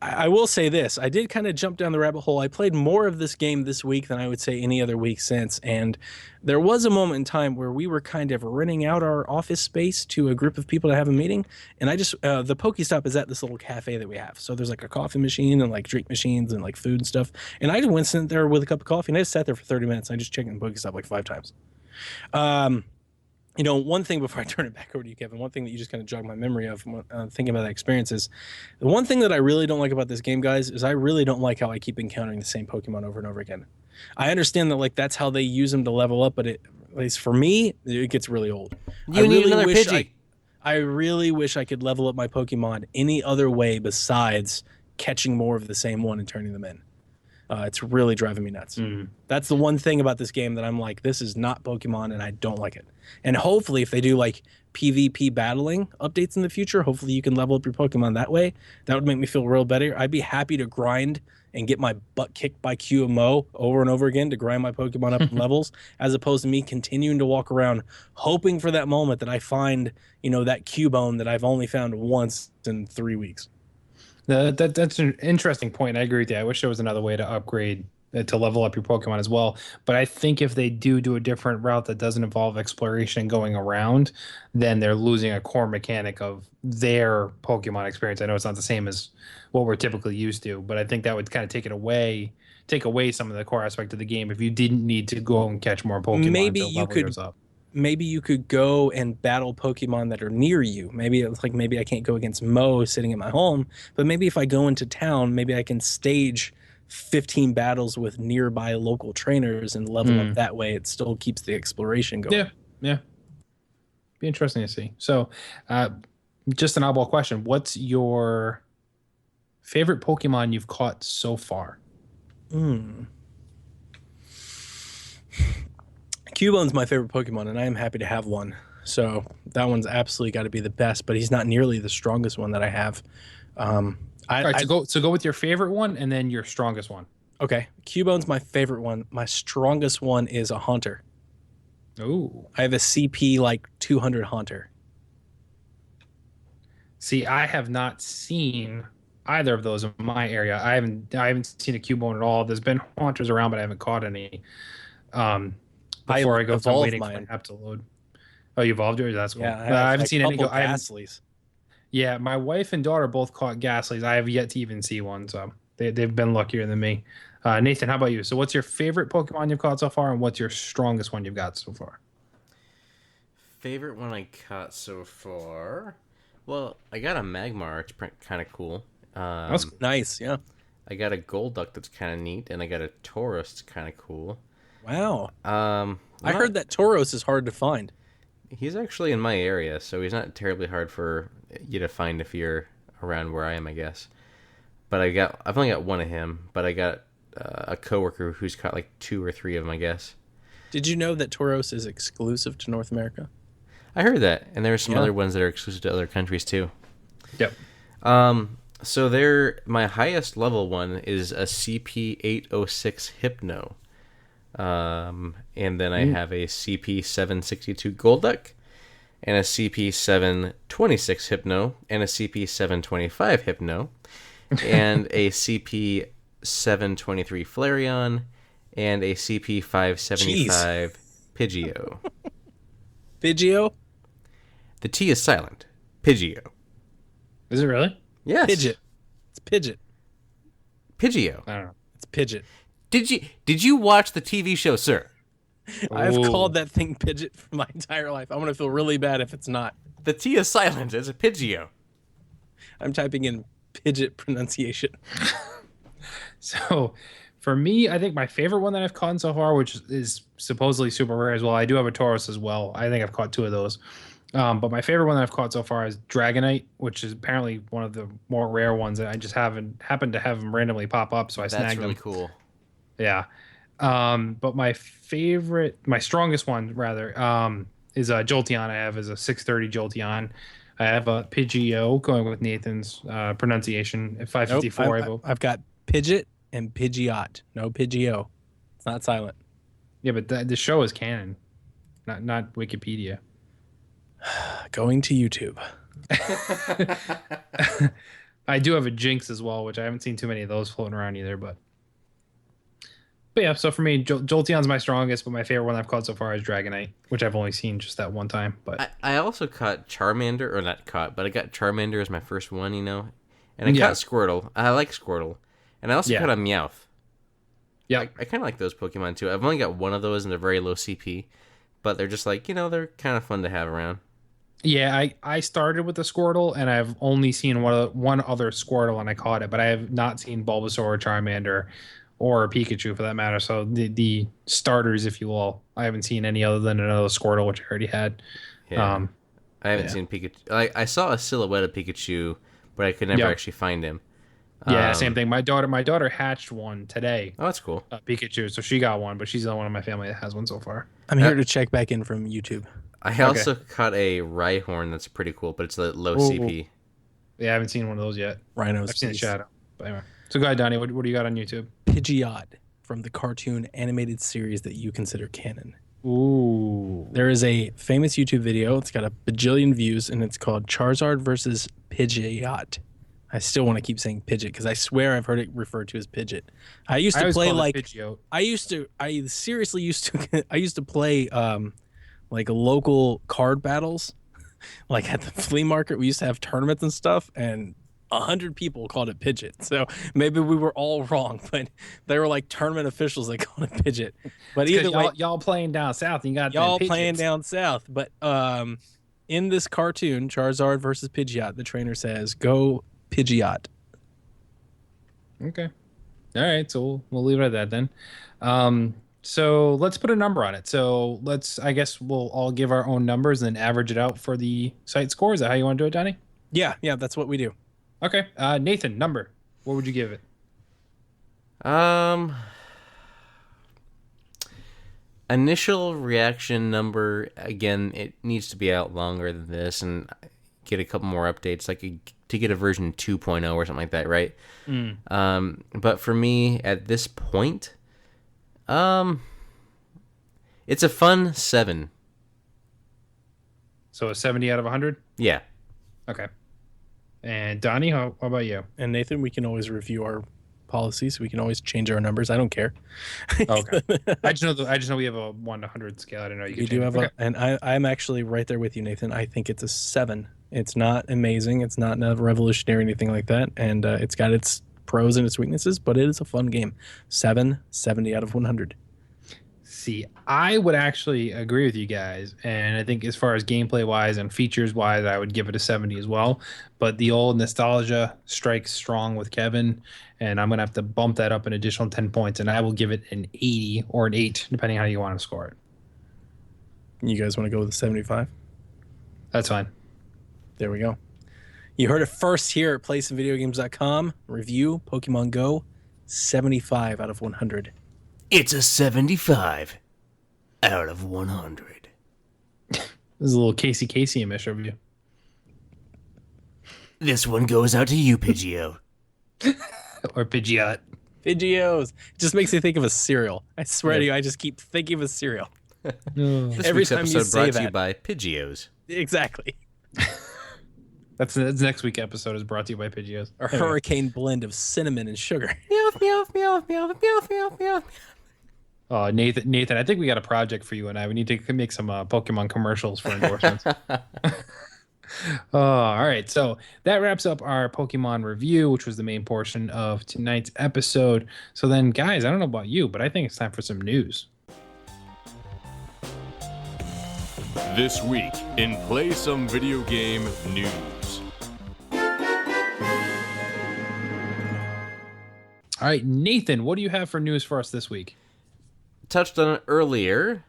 I will say this. I did kind of jump down the rabbit hole. I played more of this game this week than I would say any other week since. And there was a moment in time where we were kind of renting out our office space to a group of people to have a meeting. And I just, the Pokestop is at this little cafe that we have. So there's like a coffee machine and like drink machines and like food and stuff. And I just went in there with a cup of coffee and I just sat there for 30 minutes. And I just checked in the Pokestop like 5 times. One thing before I turn it back over to you, Kevin, one thing that you just kind of jogged my memory of thinking about that experience is the one thing that I really don't like about this game, guys, is I really don't like how I keep encountering the same Pokemon over and over again. I understand that like that's how they use them to level up, but at least for me, it gets really old. You need another Pidgey. I really wish I could level up my Pokemon any other way besides catching more of the same one and turning them in. It's really driving me nuts. That's the one thing about this game that I'm like, this is not Pokemon and I don't like it. And hopefully if they do like PvP battling updates in the future, hopefully you can level up your Pokemon that way. That would make me feel real better. I'd be happy to grind and get my butt kicked by QMO over and over again to grind my Pokemon up in levels, as opposed to me continuing to walk around hoping for that moment that I find, that Cubone that I've only found once in 3 weeks. That's an interesting point. I agree with you. I wish there was another way to upgrade to level up your Pokemon as well. But I think if they do a different route that doesn't involve exploration and going around, then they're losing a core mechanic of their Pokemon experience. I know it's not the same as what we're typically used to, but I think that would kind of take away some of the core aspect of the game if you didn't need to go and catch more Pokemon to level yours up. Maybe you could go and battle Pokemon that are near you. Maybe it's like, maybe I can't go against Mo sitting at my home, but maybe if I go into town, maybe I can stage 15 battles with nearby local trainers and level up that way. It still keeps the exploration going. Yeah. Be interesting to see. So, just an oddball question. What's your favorite Pokemon you've caught so far? Cubone's my favorite Pokemon, and I am happy to have one. So that one's absolutely got to be the best, but he's not nearly the strongest one that I have. All right, so go with your favorite one and then your strongest one. Okay, Cubone's my favorite one. My strongest one is a Haunter. Ooh. I have a CP like 200 Haunter. See, I have not seen either of those in my area. I haven't seen a Cubone at all. There's been Haunters around, but I haven't caught any. Before I go, so I'm waiting for my app to load. Oh, you evolved yours? That's cool. Yeah, I haven't seen any go. Ghastlies. Yeah, my wife and daughter both caught Ghastlies. I have yet to even see one, so they've been luckier than me. Nathan, how about you? So what's your favorite Pokemon you've caught so far, and what's your strongest one you've got so far? Favorite one I caught so far? Well, I got a Magmar. It's kind of cool. That's nice, yeah. I got a Golduck that's kind of neat, and I got a Tauros that's kind of cool. Wow. I heard that Tauros is hard to find. He's actually in my area, so he's not terribly hard for you to find if you're around where I am, I guess. But I've only got one of him, but I got a coworker who's caught like 2 or 3 of them, I guess. Did you know that Tauros is exclusive to North America? I heard that, and there are some other ones that are exclusive to other countries too. Yep. So my highest level one is a CP 806 Hypno. And then I have a CP 762 Golduck, and a CP 726 Hypno, and a CP 725 Hypno, and a CP 723 Flareon, and a CP 575 Pidgeot. Pidgeot? The T is silent. Pidgeot. Is it really? Yes. Pidgeot. It's Pidgeot. Pidgeot. I don't know. It's Pidgeot. Did you watch the TV show, sir? I've called that thing Pidgeot for my entire life. I'm going to feel really bad if it's not. The T is silent. It's a Pidgeot. I'm typing in Pidgeot pronunciation. So, for me, I think my favorite one that I've caught so far, which is supposedly super rare as well. I do have a Tauros as well. I think I've caught 2 of those. But my favorite one that I've caught so far is Dragonite, which is apparently one of the more rare ones. And I just happened to have them randomly pop up, so I snagged them. That's really cool. Yeah. But my strongest one rather, is a Jolteon. I have is a 630 Jolteon. I have a Pidgeot going with Nathan's pronunciation at 554. Nope, I've got Pidgeot and Pidgeot. No Pidgeot. It's not silent. Yeah, but the show is canon, not Wikipedia. Going to YouTube. I do have a Jinx as well, which I haven't seen too many of those floating around either. But yeah, so for me, Jolteon's my strongest, but my favorite one I've caught so far is Dragonite, which I've only seen just that one time. But I also caught Charmander, or not caught, but I got Charmander as my first one, and I caught Squirtle. I like Squirtle, and I also caught a Meowth. Yeah, I kind of like those Pokemon too. I've only got one of those, and they're very low CP, but they're just like they're kind of fun to have around. Yeah, I started with the Squirtle, and I've only seen one other Squirtle, and I caught it, but I have not seen Bulbasaur or Charmander or Pikachu for that matter. So the starters, if you will, I haven't seen any other than another Squirtle, which I already had. Yeah. I haven't seen Pikachu. I saw a silhouette of Pikachu, but I could never actually find him. Yeah, same thing. My daughter hatched one today. Oh, that's cool. Pikachu, so she got one, but she's the only one in my family that has one so far. I'm here to check back in from YouTube. I also caught a Rhyhorn that's pretty cool, but it's a low CP. Yeah, I haven't seen one of those yet. Rhinos. I've seen the Shadow. But anyway. So go ahead, Donnie. What do you got on YouTube? Pidgeot from the cartoon animated series that you consider canon. Ooh. There is a famous YouTube video. It's got a bajillion views, and it's called Charizard versus Pidgeot. I I still want to keep saying Pidgeot because I swear I've heard it referred to as Pidgeot. I used to always play called it like Pidgeot. I seriously used to I used to play like local card battles, like at the flea market. We used to have tournaments and stuff, and 100 people called it Pidgeot. So maybe we were all wrong, but they were like tournament officials that called it Pidgeot. But either way, y'all playing down south, and you got y'all them playing Pidgeots. down south. But in this cartoon, Charizard versus Pidgeot, the trainer says, "Go Pidgeot." Okay. All right. So we'll leave it at that then. So let's put a number on it. So I guess we'll all give our own numbers and then average it out for the site score. Is that how you want to do it, Donnie? Yeah, that's what we do. Okay. Nathan, number. What would you give it? Initial reaction number, again, it needs to be out longer than this and get a couple more updates, like to get a version 2.0 or something like that, right? But for me, at this point, it's a fun 7. So a 70 out of 100? Yeah. Okay. And Donnie, how about you? And Nathan, we can always review our policies. We can always change our numbers. I don't care. Okay. I just know we have a 1 to 100 scale. I didn't know you could We do change have it. and I'm actually right there with you, Nathan. I think it's a 7. It's not amazing. It's not revolutionary or anything like that. And it's got its pros and its weaknesses, but it is a fun game. 70 out of 100. See, I would actually agree with you guys. And I think as far as gameplay wise and features wise, I would give it a 70 as well. But the old nostalgia strikes strong with Kevin. And I'm going to have to bump that up an additional 10 points. And I will give it an 80 or an 8, depending on how you want to score it. You guys want to go with a 75? That's fine. There we go. You heard it first here at PlaySomeVideoGames.com. Review Pokemon Go, 75 out of 100. It's a 75 out of 100. This is a little Casey-ish review. This one goes out to you, Pidgeot. Or Pidgeot. Pidgeos. It just makes me think of a cereal. I swear to you, I just keep thinking of a cereal. This Every week's time you episode say brought to you that. by Pidgeos. Exactly. That's next week's episode is brought to you by Pidgeos. A hurricane blend of cinnamon and sugar. Meow, meow, meow, meow, meow, meow, meow. Oh, Nathan, I think we got a project for you and I. We need to make some Pokemon commercials for endorsements. All right. So that wraps up our Pokemon review, which was the main portion of tonight's episode. So then, guys, I don't know about you, but I think it's time for some news. This week in Play Some Video Game News. All right, Nathan, what do you have for news for us this week? Touched on it earlier,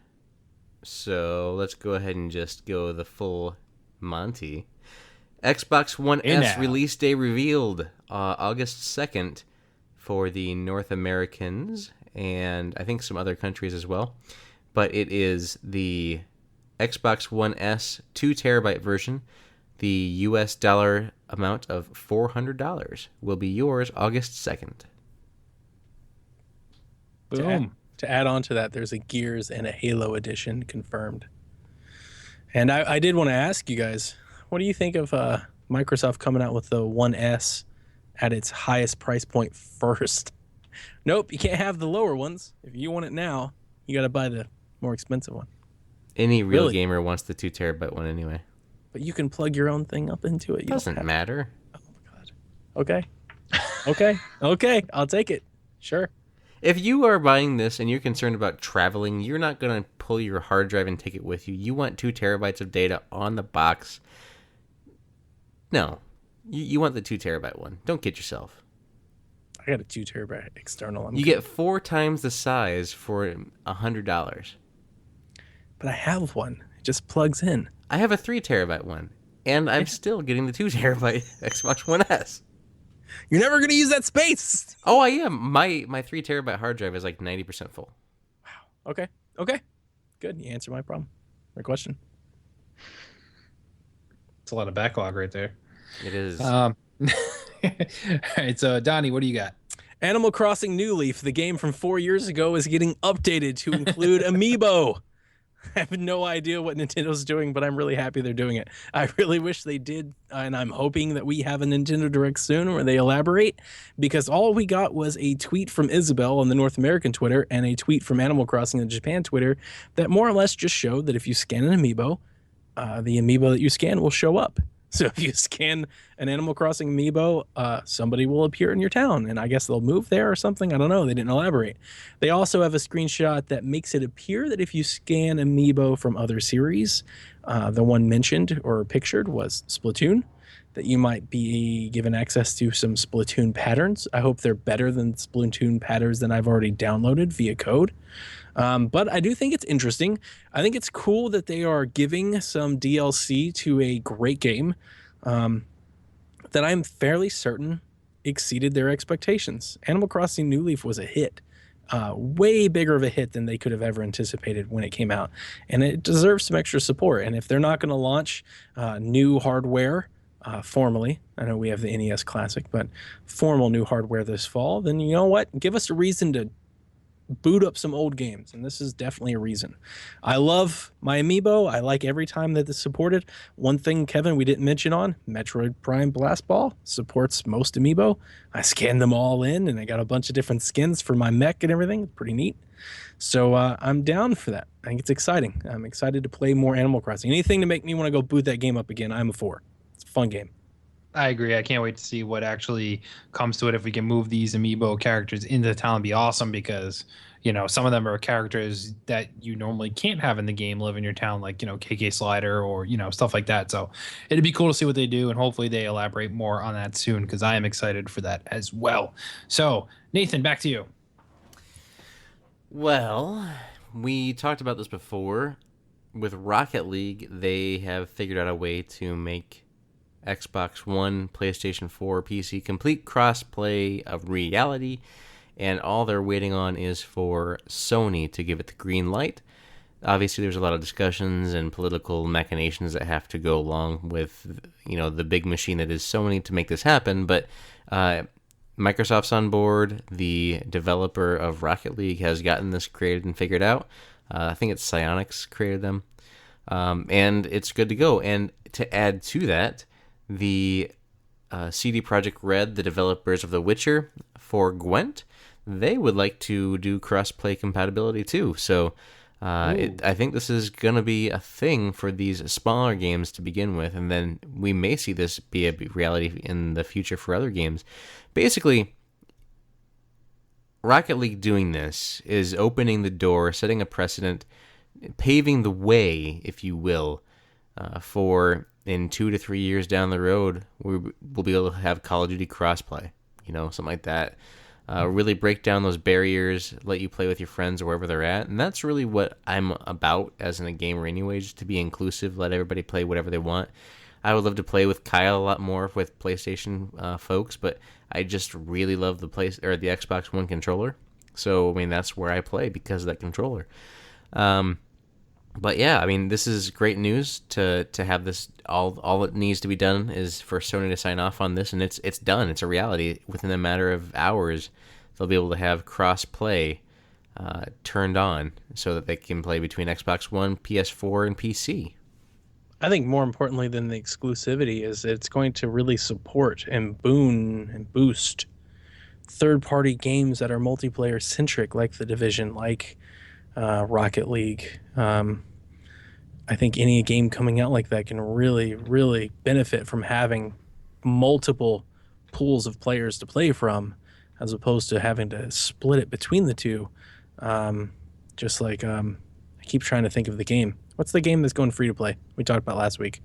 so let's go ahead and just go the full Monty. Xbox One S release day revealed August 2nd for the North Americans and I think some other countries as well. But it is the Xbox One S 2 terabyte version. The US dollar amount of $400 will be yours August 2nd. Boom. To add on to that, there's a Gears and a Halo edition confirmed. And I did want to ask you guys, what do you think of Microsoft coming out with the One S at its highest price point first? Nope, you can't have the lower ones. If you want it now, you got to buy the more expensive one. Any real Really? gamer wants the 2 terabyte one anyway. But you can plug your own thing up into it. You don't Doesn't have- matter. Oh my god. Okay. I'll take it. Sure. If you are buying this and you're concerned about traveling, you're not going to pull your hard drive and take it with you. You want 2 terabytes of data on the box. No. You want the 2 terabyte one. Don't kid yourself. I got a 2 terabyte external. You get 4 times the size for $100. But I have one. It just plugs in. I have a 3 terabyte one, and I'm still getting the 2 terabyte Xbox One S. You're never going to use that space. Oh, I am. My 3 terabyte hard drive is like 90% full. Okay. Good. You answered my problem. My question. It's a lot of backlog right there. It is. All right, so Donnie, what do you got? Animal Crossing New Leaf, the game from 4 years ago, is getting updated to include Amiibo. I have no idea what Nintendo's doing, but I'm really happy they're doing it. I really wish they did, and I'm hoping that we have a Nintendo Direct soon where they elaborate, because all we got was a tweet from Isabel on the North American Twitter and a tweet from Animal Crossing on Japan Twitter that more or less just showed that if you scan an amiibo, the amiibo that you scan will show up. So if you scan an Animal Crossing amiibo, somebody will appear in your town, and I guess they'll move there or something. I don't know. They didn't elaborate. They also have a screenshot that makes it appear that if you scan amiibo from other series, the one mentioned or pictured was Splatoon, that you might be given access to some Splatoon patterns. I hope they're better than Splatoon patterns that I've already downloaded via code. But I do think it's interesting. I think it's cool that they are giving some DLC to a great game that I'm fairly certain exceeded their expectations. Animal Crossing New Leaf was a hit, way bigger of a hit than they could have ever anticipated when it came out. And it deserves some extra support. And if they're not going to launch new hardware formally, I know we have the NES Classic, but formal new hardware this fall, then you know what? Give us a reason to boot up some old games, and this is definitely a reason. I love my amiibo. I like every time that it's supported. One thing, Kevin, we didn't mention on Metroid Prime Blast Ball supports most amiibo. I scanned them all in, and I got a bunch of different skins for my mech and everything. Pretty neat. So I'm down for that. I think it's exciting. I'm excited to play more Animal Crossing. Anything to make me want to go boot that game up again, I'm a for. It's a fun game. I agree. I can't wait to see what actually comes to it. If we can move these amiibo characters into the town, it'd be awesome, because, you know, some of them are characters that you normally can't have in the game live in your town, like, you know, KK Slider or, you know, stuff like that. So it'd be cool to see what they do, and hopefully they elaborate more on that soon, because I am excited for that as well. So, Nathan, back to you. Well, we talked about this before. With Rocket League, they have figured out a way to make Xbox One, PlayStation 4, PC complete cross-play of reality, and all they're waiting on is for Sony to give it the green light. Obviously, there's a lot of discussions and political machinations that have to go along with, you know, the big machine that is Sony to make this happen, but Microsoft's on board. The developer of Rocket League has gotten this created and figured out. I think it's Psyonix created them, and it's good to go. And to add to that, the CD Projekt Red, the developers of The Witcher for Gwent, they would like to do cross-play compatibility too. So I think this is going to be a thing for these smaller games to begin with, and then we may see this be a reality in the future for other games. Basically, Rocket League doing this is opening the door, setting a precedent, paving the way, if you will, for in 2 to 3 years down the road, we'll be able to have Call of Duty crossplay, you know, something like that. Really break down those barriers, let you play with your friends wherever they're at. And that's really what I'm about as a gamer anyway, just to be inclusive, let everybody play whatever they want. I would love to play with Kyle a lot more with PlayStation folks, but I just really love the Xbox One controller. So, I mean, that's where I play because of that controller. But yeah, I mean, this is great news to have this. All it needs to be done is for Sony to sign off on this, and it's done. It's a reality. Within a matter of hours, they'll be able to have cross-play turned on so that they can play between Xbox One, PS4, and PC. I think more importantly than the exclusivity is it's going to really support and boon and boost third-party games that are multiplayer-centric, like The Division, like Rocket League. I think any game coming out like that can really, really benefit from having multiple pools of players to play from, as opposed to having to split it between the two. Just like I keep trying to think of the game. What's the game that's going free to play? We talked about last week.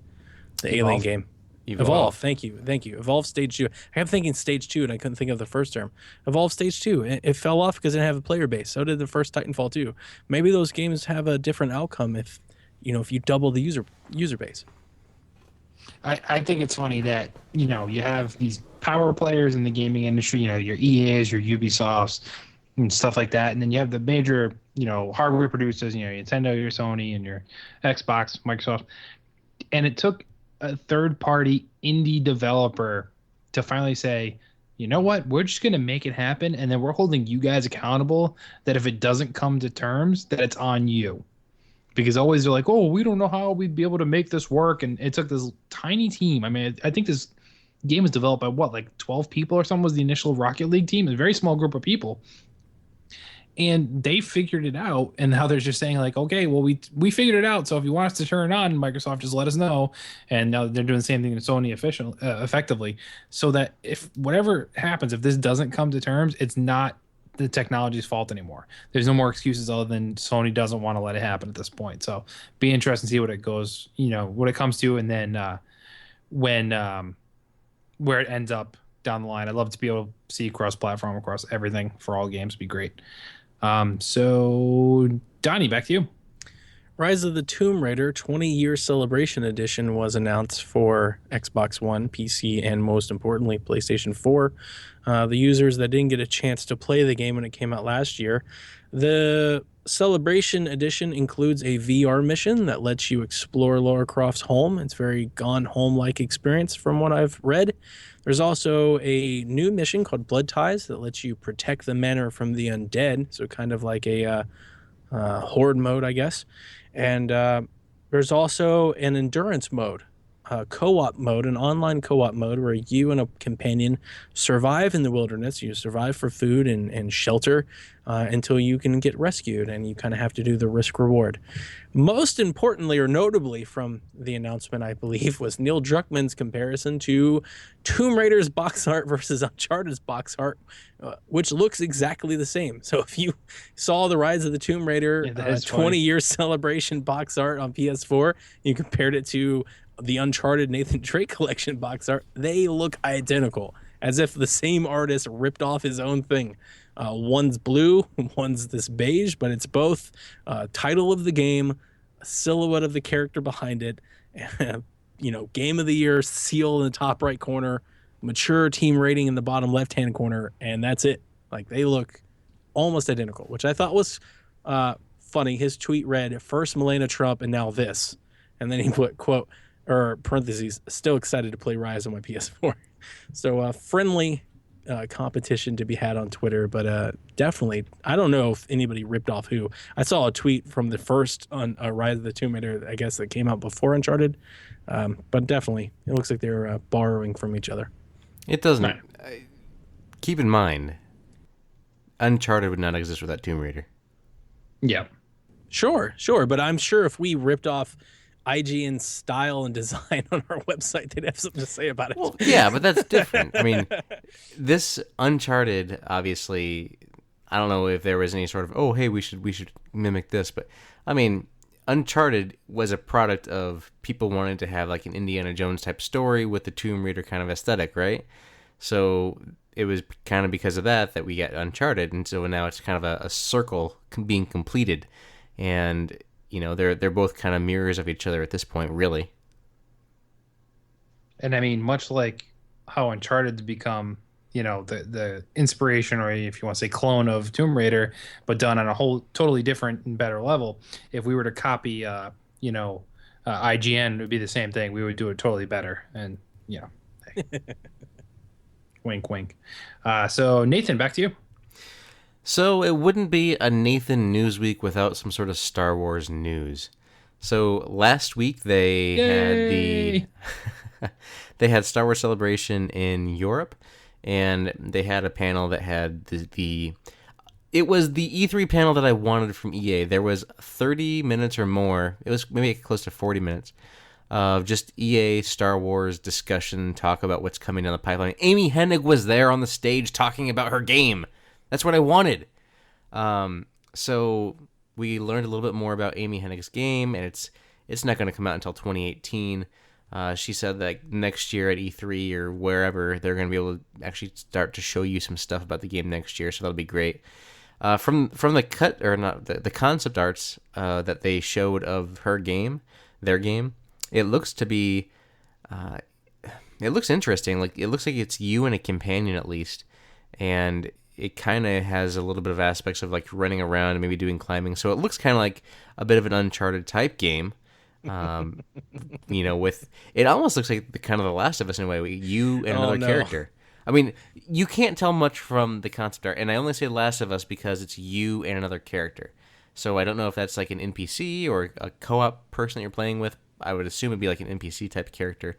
The Alien game. Evolve. Thank you. Evolve Stage 2. I kept thinking Stage 2, and I couldn't think of the first term. Evolve Stage 2. It fell off because it didn't have a player base. So did the first Titanfall 2. Maybe those games have a different outcome if you double the user base. I think it's funny that, you have these power players in the gaming industry, your EAs, your Ubisofts, and stuff like that. And then you have the major, hardware producers, your Nintendo, your Sony, and your Xbox, Microsoft. And it took a third-party indie developer to finally say, you know what, we're just going to make it happen, and then we're holding you guys accountable that if it doesn't come to terms, that it's on you. because always they're like, oh, we don't know how we'd be able to make this work. And it took this tiny team. I mean, I think this game was developed by what, like 12 people or something was the initial Rocket League team, a very small group of people. And they figured it out, and now they're just saying like, okay, well, we figured it out. So if you want us to turn it on, Microsoft, just let us know. And now they're doing the same thing to Sony effectively, so that if whatever happens, if this doesn't come to terms, it's not the technology's fault anymore. There's no more excuses other than Sony doesn't want to let it happen at this point. So be interesting to see what it goes, what it comes to, and then when where it ends up down the line. I'd love to be able to see cross-platform across everything for all games. Be great. So Donnie, back to you. Rise of the Tomb Raider 20-year celebration edition was announced for Xbox One, PC, and most importantly, PlayStation 4. The users that didn't get a chance to play the game when it came out last year, the celebration edition includes a VR mission that lets you explore Lara Croft's home. It's a very Gone Home-like experience from what I've read. There's also a new mission called Blood Ties that lets you protect the manor from the undead, so kind of like a horde mode, I guess. And there's also an endurance mode, co-op mode, an online co-op mode where you and a companion survive in the wilderness. You survive for food and shelter until you can get rescued, and you kind of have to do the risk reward. Most importantly, or notably from the announcement, I believe, was Neil Druckmann's comparison to Tomb Raider's box art versus Uncharted's box art, which looks exactly the same. So if you saw the Rise of the Tomb Raider 20-year celebration box art on PS4, you compared it to the Uncharted Nathan Drake collection box art, they look identical, as if the same artist ripped off his own thing. One's blue, one's this beige, but it's both title of the game, a silhouette of the character behind it, game of the year seal in the top right corner, mature team rating in the bottom left-hand corner, and that's it. Like, they look almost identical, which I thought was funny. His tweet read, first Melania Trump and now this. And then he put, quote, or parentheses, still excited to play Rise on my PS4. So friendly competition to be had on Twitter, but definitely, I don't know if anybody ripped off who. I saw a tweet from the first on Rise of the Tomb Raider, I guess, that came out before Uncharted, but definitely, it looks like they're borrowing from each other. It doesn't. Keep in mind, Uncharted would not exist without Tomb Raider. Yeah. Sure, but I'm sure if we ripped off IGN's style and design on our website, they'd have something to say about it. Well, yeah, but that's different. I mean, this Uncharted, obviously, I don't know if there was any sort of, oh, hey, we should mimic this, but I mean, Uncharted was a product of people wanting to have like an Indiana Jones type story with the Tomb Raider kind of aesthetic, right? So it was kind of because of that we got Uncharted, and so now it's kind of a circle being completed, and they're both kind of mirrors of each other at this point, really. And I mean, much like how Uncharted's become, the inspiration, or if you want to say clone of Tomb Raider, but done on a whole totally different and better level. If we were to copy, IGN, it would be the same thing. We would do it totally better. And, hey. Wink, wink. So Nathan, back to you. So it wouldn't be a Nathan Newsweek without some sort of Star Wars news. So last week they had Star Wars Celebration in Europe, and they had a panel that had it was the E3 panel that I wanted from EA. There was 30 minutes or more. It was maybe close to 40 minutes of just EA Star Wars discussion, talk about what's coming down the pipeline. Amy Hennig was there on the stage talking about her game. That's what I wanted. So we learned a little bit more about Amy Hennig's game, and it's not going to come out until 2018. She said that next year at E3 or wherever, they're going to be able to actually start to show you some stuff about the game next year, so that'll be great. From the concept arts that they showed of their game, it looks to be, it looks interesting. Like, it looks like it's you and a companion at least, and it kind of has a little bit of aspects of like running around and maybe doing climbing. So it looks kind of like a bit of an Uncharted type game. With it almost looks like the Last of Us in a way. You and another character. I mean, you can't tell much from the concept art, and I only say Last of Us because it's you and another character. So I don't know if that's like an NPC or a co-op person that you're playing with. I would assume it'd be like an NPC type character.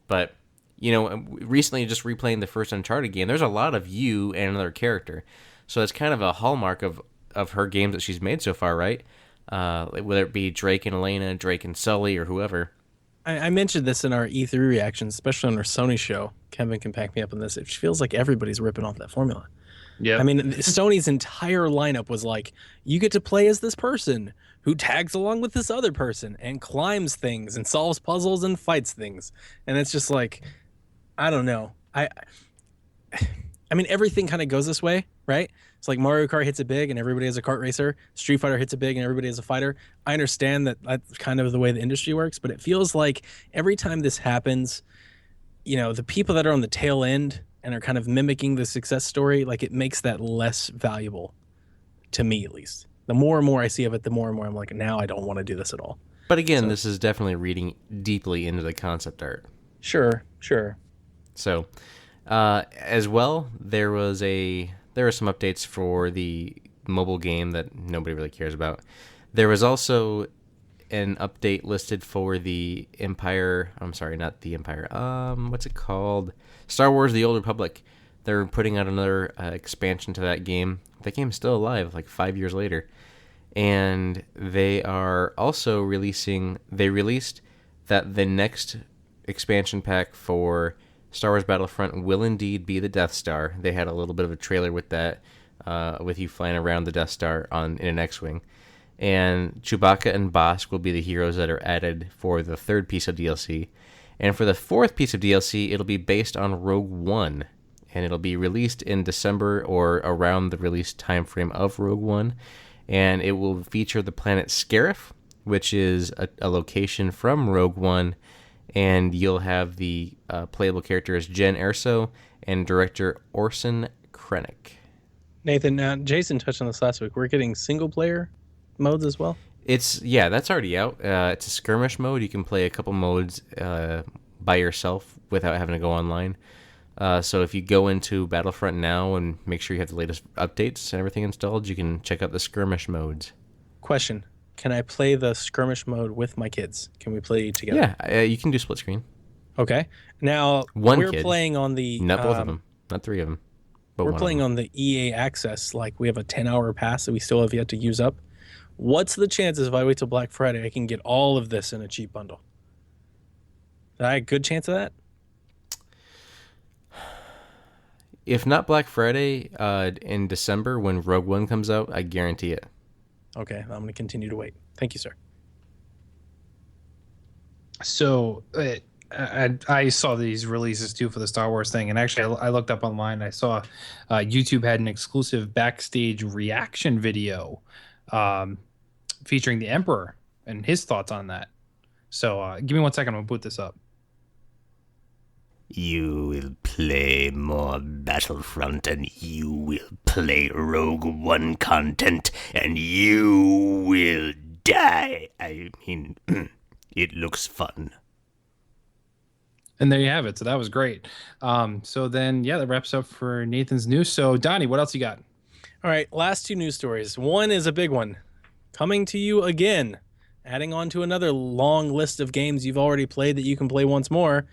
But, recently just replaying the first Uncharted game, there's a lot of you and another character. So it's kind of a hallmark of her games that she's made so far, right? Whether it be Drake and Elena, Drake and Sully, or whoever. I mentioned this in our E3 reactions, especially on our Sony show. Kevin can back me up on this. It feels like everybody's ripping off that formula. Yeah. I mean, Sony's entire lineup was like, you get to play as this person who tags along with this other person and climbs things and solves puzzles and fights things. And it's just like, I don't know. I mean, everything kind of goes this way, right? It's like Mario Kart hits it big and everybody has a kart racer. Street Fighter hits it big and everybody has a fighter. I understand that that's kind of the way the industry works, but it feels like every time this happens, the people that are on the tail end and are kind of mimicking the success story, like it makes that less valuable to me, at least. The more and more I see of it, the more and more I'm like, now I don't want to do this at all. But again, this is definitely reading deeply into the concept art. Sure. So, as well, there were some updates for the mobile game that nobody really cares about. There was also an update listed for the Empire. I'm sorry, not the Empire. What's it called? Star Wars: The Old Republic. They're putting out another expansion to that game. That game's still alive, like 5 years later. And they are also They released that the next expansion pack for Star Wars Battlefront will indeed be the Death Star. They had a little bit of a trailer with that, with you flying around the Death Star in an X-Wing. And Chewbacca and Bossk will be the heroes that are added for the third piece of DLC. And for the fourth piece of DLC, it'll be based on Rogue One. And it'll be released in December or around the release time frame of Rogue One. And it will feature the planet Scarif, which is a location from Rogue One. And you'll have the playable character as Jen Erso and director Orson Krennic. Nathan, Jason touched on this last week. We're getting single-player modes as well? That's already out. It's a skirmish mode. You can play a couple modes by yourself without having to go online. So if you go into Battlefront now and make sure you have the latest updates and everything installed, you can check out the skirmish modes. Question. Can I play the skirmish mode with my kids? Can we play together? Yeah, you can do split screen. Okay. Now, we're playing on the... Not both of them. Not three of them. But we're playing on the EA Access. Like, we have a 10-hour pass that we still have yet to use up. What's the chances if I wait till Black Friday, I can get all of this in a cheap bundle? Is that a good chance of that? If not Black Friday, in December when Rogue One comes out, I guarantee it. Okay, I'm going to continue to wait. Thank you, sir. So I saw these releases too for the Star Wars thing, and actually I looked up online. I saw YouTube had an exclusive backstage reaction video featuring the Emperor and his thoughts on that. So give me 1 second. I'm gonna boot this up. You will play more Battlefront, and you will play Rogue One content, and you will die. I mean, it looks fun. And there you have it. So that was great. So then, that wraps up for Nathan's news. So Donnie, what else you got? All right, last two news stories. One is a big one. Coming to you again, adding on to another long list of games you've already played that you can play once more.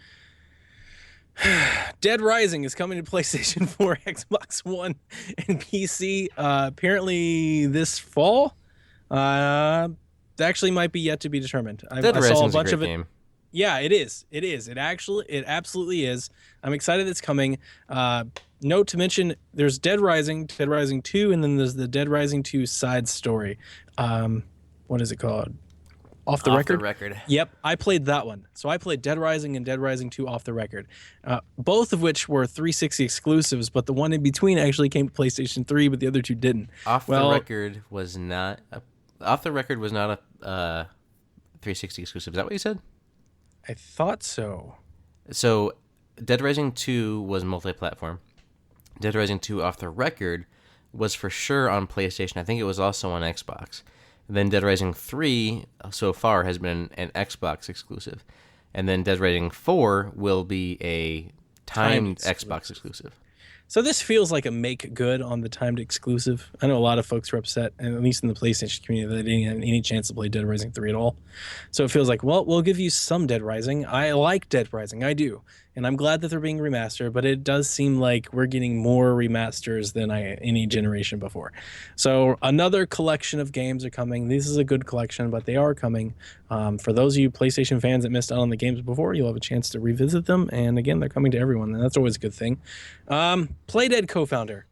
Dead Rising is coming to PlayStation 4, Xbox One, and PC apparently this fall. Actually might be yet to be determined. I saw a bunch of it. Game. Yeah, it is. It absolutely is. I'm excited it's coming. Note to mention, there's Dead Rising 2, and then there's the Dead Rising 2 side story. What is it called? Off the record? Yep, I played that one. So I played Dead Rising and Dead Rising 2 off the record. Both of which were 360 exclusives, but the one in between actually came to PlayStation 3, but the other two didn't. Off the record was not a 360 exclusive. Is that what you said? I thought so. So Dead Rising 2 was multi-platform. Dead Rising 2 off the record was for sure on PlayStation. I think it was also on Xbox. Then Dead Rising 3 so far has been an Xbox exclusive. And then Dead Rising 4 will be a timed Xbox exclusive. So this feels like a make good on the timed exclusive. I know a lot of folks are upset, and at least in the PlayStation community, that they didn't have any chance to play Dead Rising 3 at all. So it feels like, well, we'll give you some Dead Rising. I like Dead Rising, I do. And I'm glad that they're being remastered, but it does seem like we're getting more remasters than any generation before. So another collection of games are coming. This is a good collection, but they are coming. For those of you PlayStation fans that missed out on the games before, you'll have a chance to revisit them. And again, they're coming to everyone, and that's always a good thing. Playdead co-founder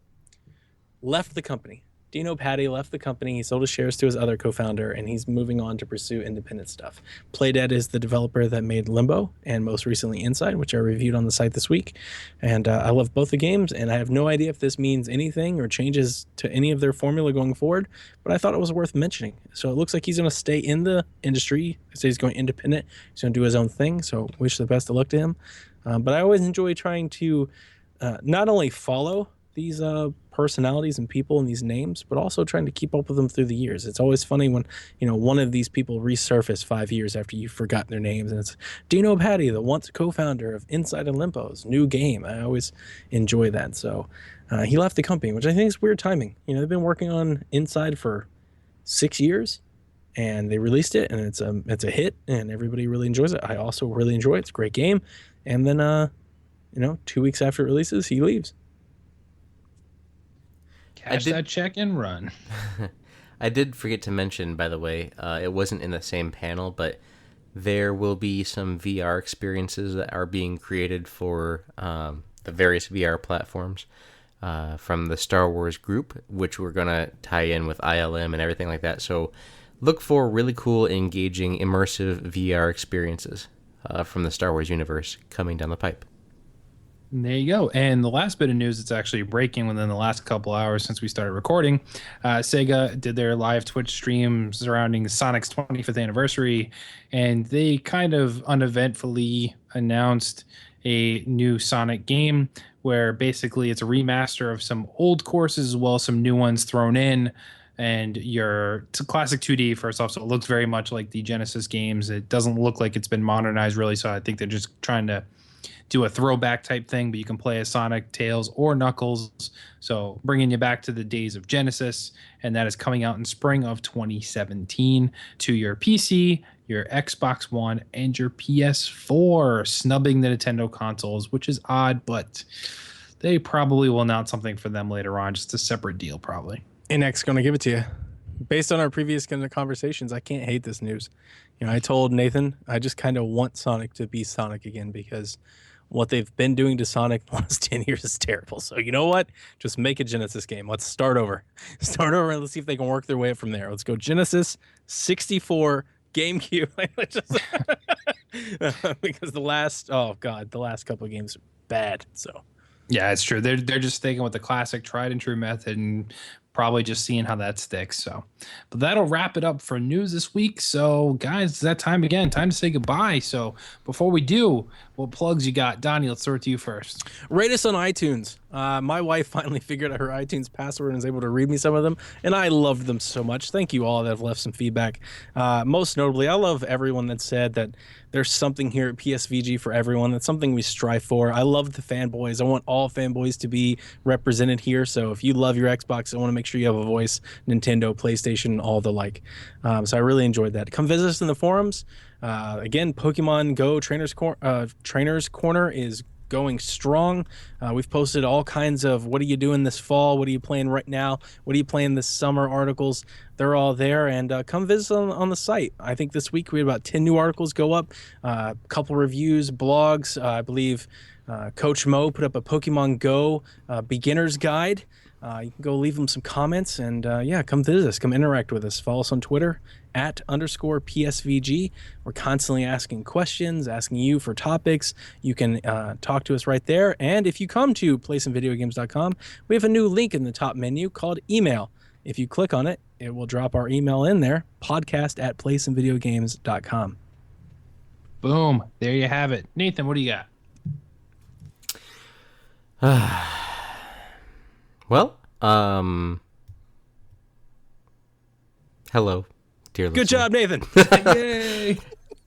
left the company. Dino Patti left the company. He sold his shares to his other co-founder, and he's moving on to pursue independent stuff. Playdead is the developer that made Limbo and most recently Inside, which I reviewed on the site this week. And I love both the games, and I have no idea if this means anything or changes to any of their formula going forward, but I thought it was worth mentioning. So it looks like he's going to stay in the industry. He's going independent. He's going to do his own thing, so wish the best of luck to him. But I always enjoy trying to not only follow these personalities and people and these names, but also trying to keep up with them through the years. It's always funny when, one of these people resurface 5 years after you've forgotten their names, and it's Dino Patti, the once co-founder of Inside and Limbo's new game. I always enjoy that. So he left the company, which I think is weird timing. They've been working on Inside for 6 years, and they released it, and it's a hit, and everybody really enjoys it. I also really enjoy it. It's a great game. And then 2 weeks after it releases, he leaves. Cash that check and run. I did forget to mention, by the way, it wasn't in the same panel, but there will be some VR experiences that are being created for the various VR platforms from the Star Wars group, which we're going to tie in with ILM and everything like that. So look for really cool, engaging, immersive VR experiences from the Star Wars universe coming down the pipe. There you go. And the last bit of news that's actually breaking within the last couple hours since we started recording, Sega did their live Twitch stream surrounding Sonic's 25th anniversary, and they kind of uneventfully announced a new Sonic game where basically it's a remaster of some old courses as well as some new ones thrown in. And it's a classic 2D first off, so it looks very much like the Genesis games. It doesn't look like it's been modernized really, so I think they're just trying to do a throwback type thing, but you can play as Sonic, Tails, or Knuckles. So bringing you back to the days of Genesis, and that is coming out in spring of 2017 to your PC, your Xbox One, and your PS4, snubbing the Nintendo consoles, which is odd, but they probably will announce something for them later on, just a separate deal probably. NX going to give it to you. Based on our previous kind of conversations, I can't hate this news. I told Nathan, I just kind of want Sonic to be Sonic again because what they've been doing to Sonic the last 10 years is terrible. So you know what? Just make a Genesis game. Let's start over. Start over and let's see if they can work their way up from there. Let's go Genesis, 64, GameCube. Because the last couple of games are bad. So yeah, it's true. They're just sticking with the classic tried and true method and probably just seeing how that sticks. So, but that'll wrap it up for news this week. So guys, it's that time again, time to say goodbye. So before we do, what plugs you got? Donnie, let's throw it to you first. Rate us on iTunes. My wife finally figured out her iTunes password and was able to read me some of them, and I loved them so much. Thank you all that have left some feedback. Most notably, I love everyone that said that there's something here at PSVG for everyone. That's something we strive for. I love the fanboys. I want all fanboys to be represented here. So if you love your Xbox, I want to make sure you have a voice, Nintendo, PlayStation, all the like. So I really enjoyed that. Come visit us in the forums. Again, Pokemon GO Trainers Corner is going strong. We've posted all kinds of what are you doing this fall, what are you playing right now, what are you playing this summer articles. They're all there, and come visit on the site. I think this week we had about 10 new articles go up, a couple reviews, blogs. I believe Coach Mo put up a Pokemon GO beginner's guide. You can go leave them some comments, and come visit us, come interact with us. Follow us on Twitter @_PSVG. We're constantly asking questions, asking you for topics. You can talk to us right there. And if you come to playsomevideogames.com, we have a new link in the top menu called email. If you click on it, it will drop our email in there, podcast@playsomevideogames.com. Boom. There you have it. Nathan, what do you got? Well, hello, dear listeners. Good job, Nathan. Yay.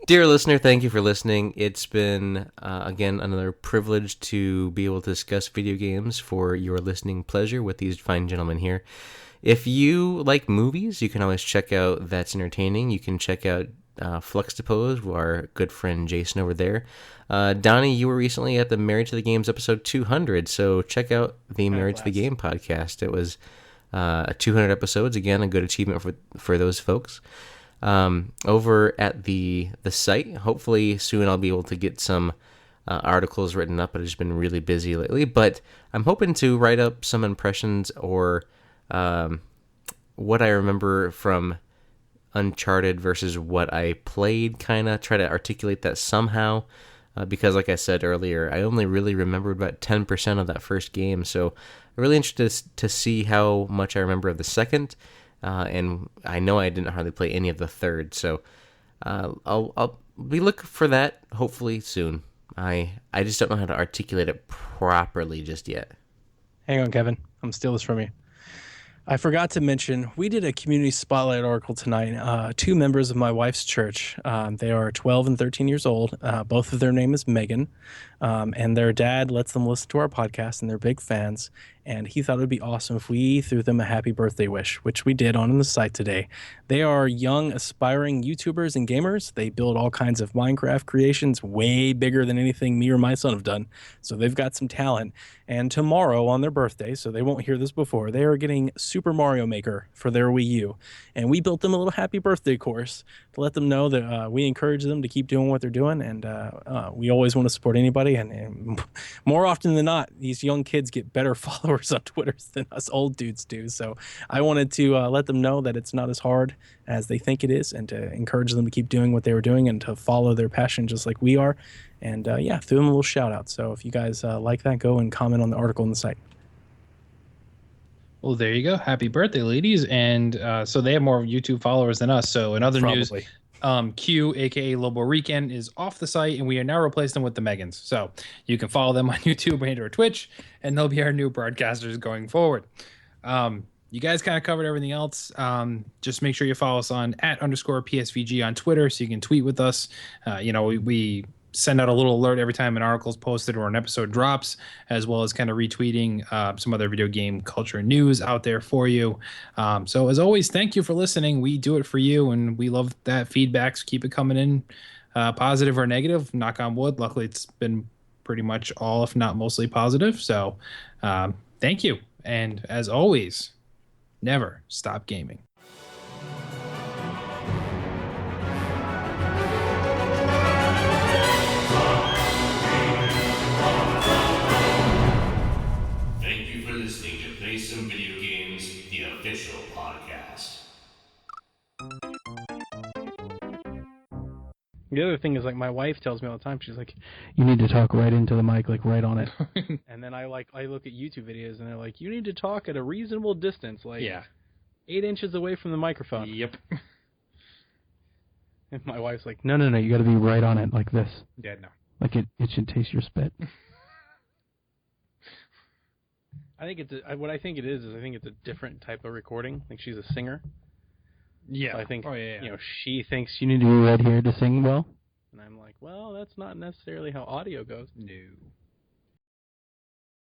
Dear listener, thank you for listening. It's been, again, another privilege to be able to discuss video games for your listening pleasure with these fine gentlemen here. If you like movies, you can always check out That's Entertaining. You can check out Fluxtapose with our good friend Jason over there. Donnie, you were recently at the Married to the Games episode 200, so check out the Married to the Game podcast. It was 200 episodes, again, a good achievement for those folks. Over at the site, hopefully soon I'll be able to get some articles written up. I've just been really busy lately, but I'm hoping to write up some impressions or what I remember from Uncharted versus what I played, kind of try to articulate that somehow, because like I said earlier, I only really remembered about 10% of that first game, so I'm really interested to see how much I remember of the second. And I know I didn't hardly play any of the third, so I'll be looking for that hopefully soon. I just don't know how to articulate it properly just yet. Hang on, Kevin. I'm gonna steal this from you. I forgot to mention, we did a community spotlight article tonight. Two members of my wife's church. They are 12 and 13 years old. Both of their name is Megan. And their dad lets them listen to our podcast, and they're big fans. And he thought it would be awesome if we threw them a happy birthday wish, which we did on the site today. They are young, aspiring YouTubers and gamers. They build all kinds of Minecraft creations way bigger than anything me or my son have done. So they've got some talent. And tomorrow on their birthday, so they won't hear this before, they are getting Super Mario Maker for their Wii U. And we built them a little happy birthday course to let them know that we encourage them to keep doing what they're doing. And we always want to support anybody. And more often than not, these young kids get better followers on Twitter than us old dudes do. So I wanted to let them know that it's not as hard as they think it is, and to encourage them to keep doing what they were doing and to follow their passion just like we are. And yeah, threw them a little shout out. So if you guys like that, go and comment on the article on the site. Well, there you go. Happy birthday, ladies. And so they have more YouTube followers than us. So in other news, Q, aka Lobo Weekend, is off the site, and we are now replacing them with the Megans. So you can follow them on YouTube and or Twitch, and they'll be our new broadcasters going forward. You guys kind of covered everything else. Just make sure you follow us on @_PSVG on Twitter, so you can tweet with us. We send out a little alert every time an article is posted or an episode drops, as well as kind of retweeting some other video game culture news out there for you. So as always, thank you for listening. We do it for you, and we love that feedback. So keep it coming in, positive or negative. Knock on wood. Luckily, it's been pretty much all, if not mostly, positive. So thank you. And as always, never stop gaming. Listening to Play Some Video Games, the official podcast. The other thing is, like, my wife tells me all the time, she's like, you need to talk right into the mic, like right on it. And then I look at YouTube videos, and they're like, you need to talk at a reasonable distance, like 8 inches away from the microphone. Yep. And my wife's like, no, you got to be right on it, like this. Yeah, no. Like it should taste your spit. I think it's what I think it is I think it's a different type of recording. Like, she's a singer. Yeah. So I think you know, she thinks you need to be right here to sing well. And I'm like, well, that's not necessarily how audio goes. No.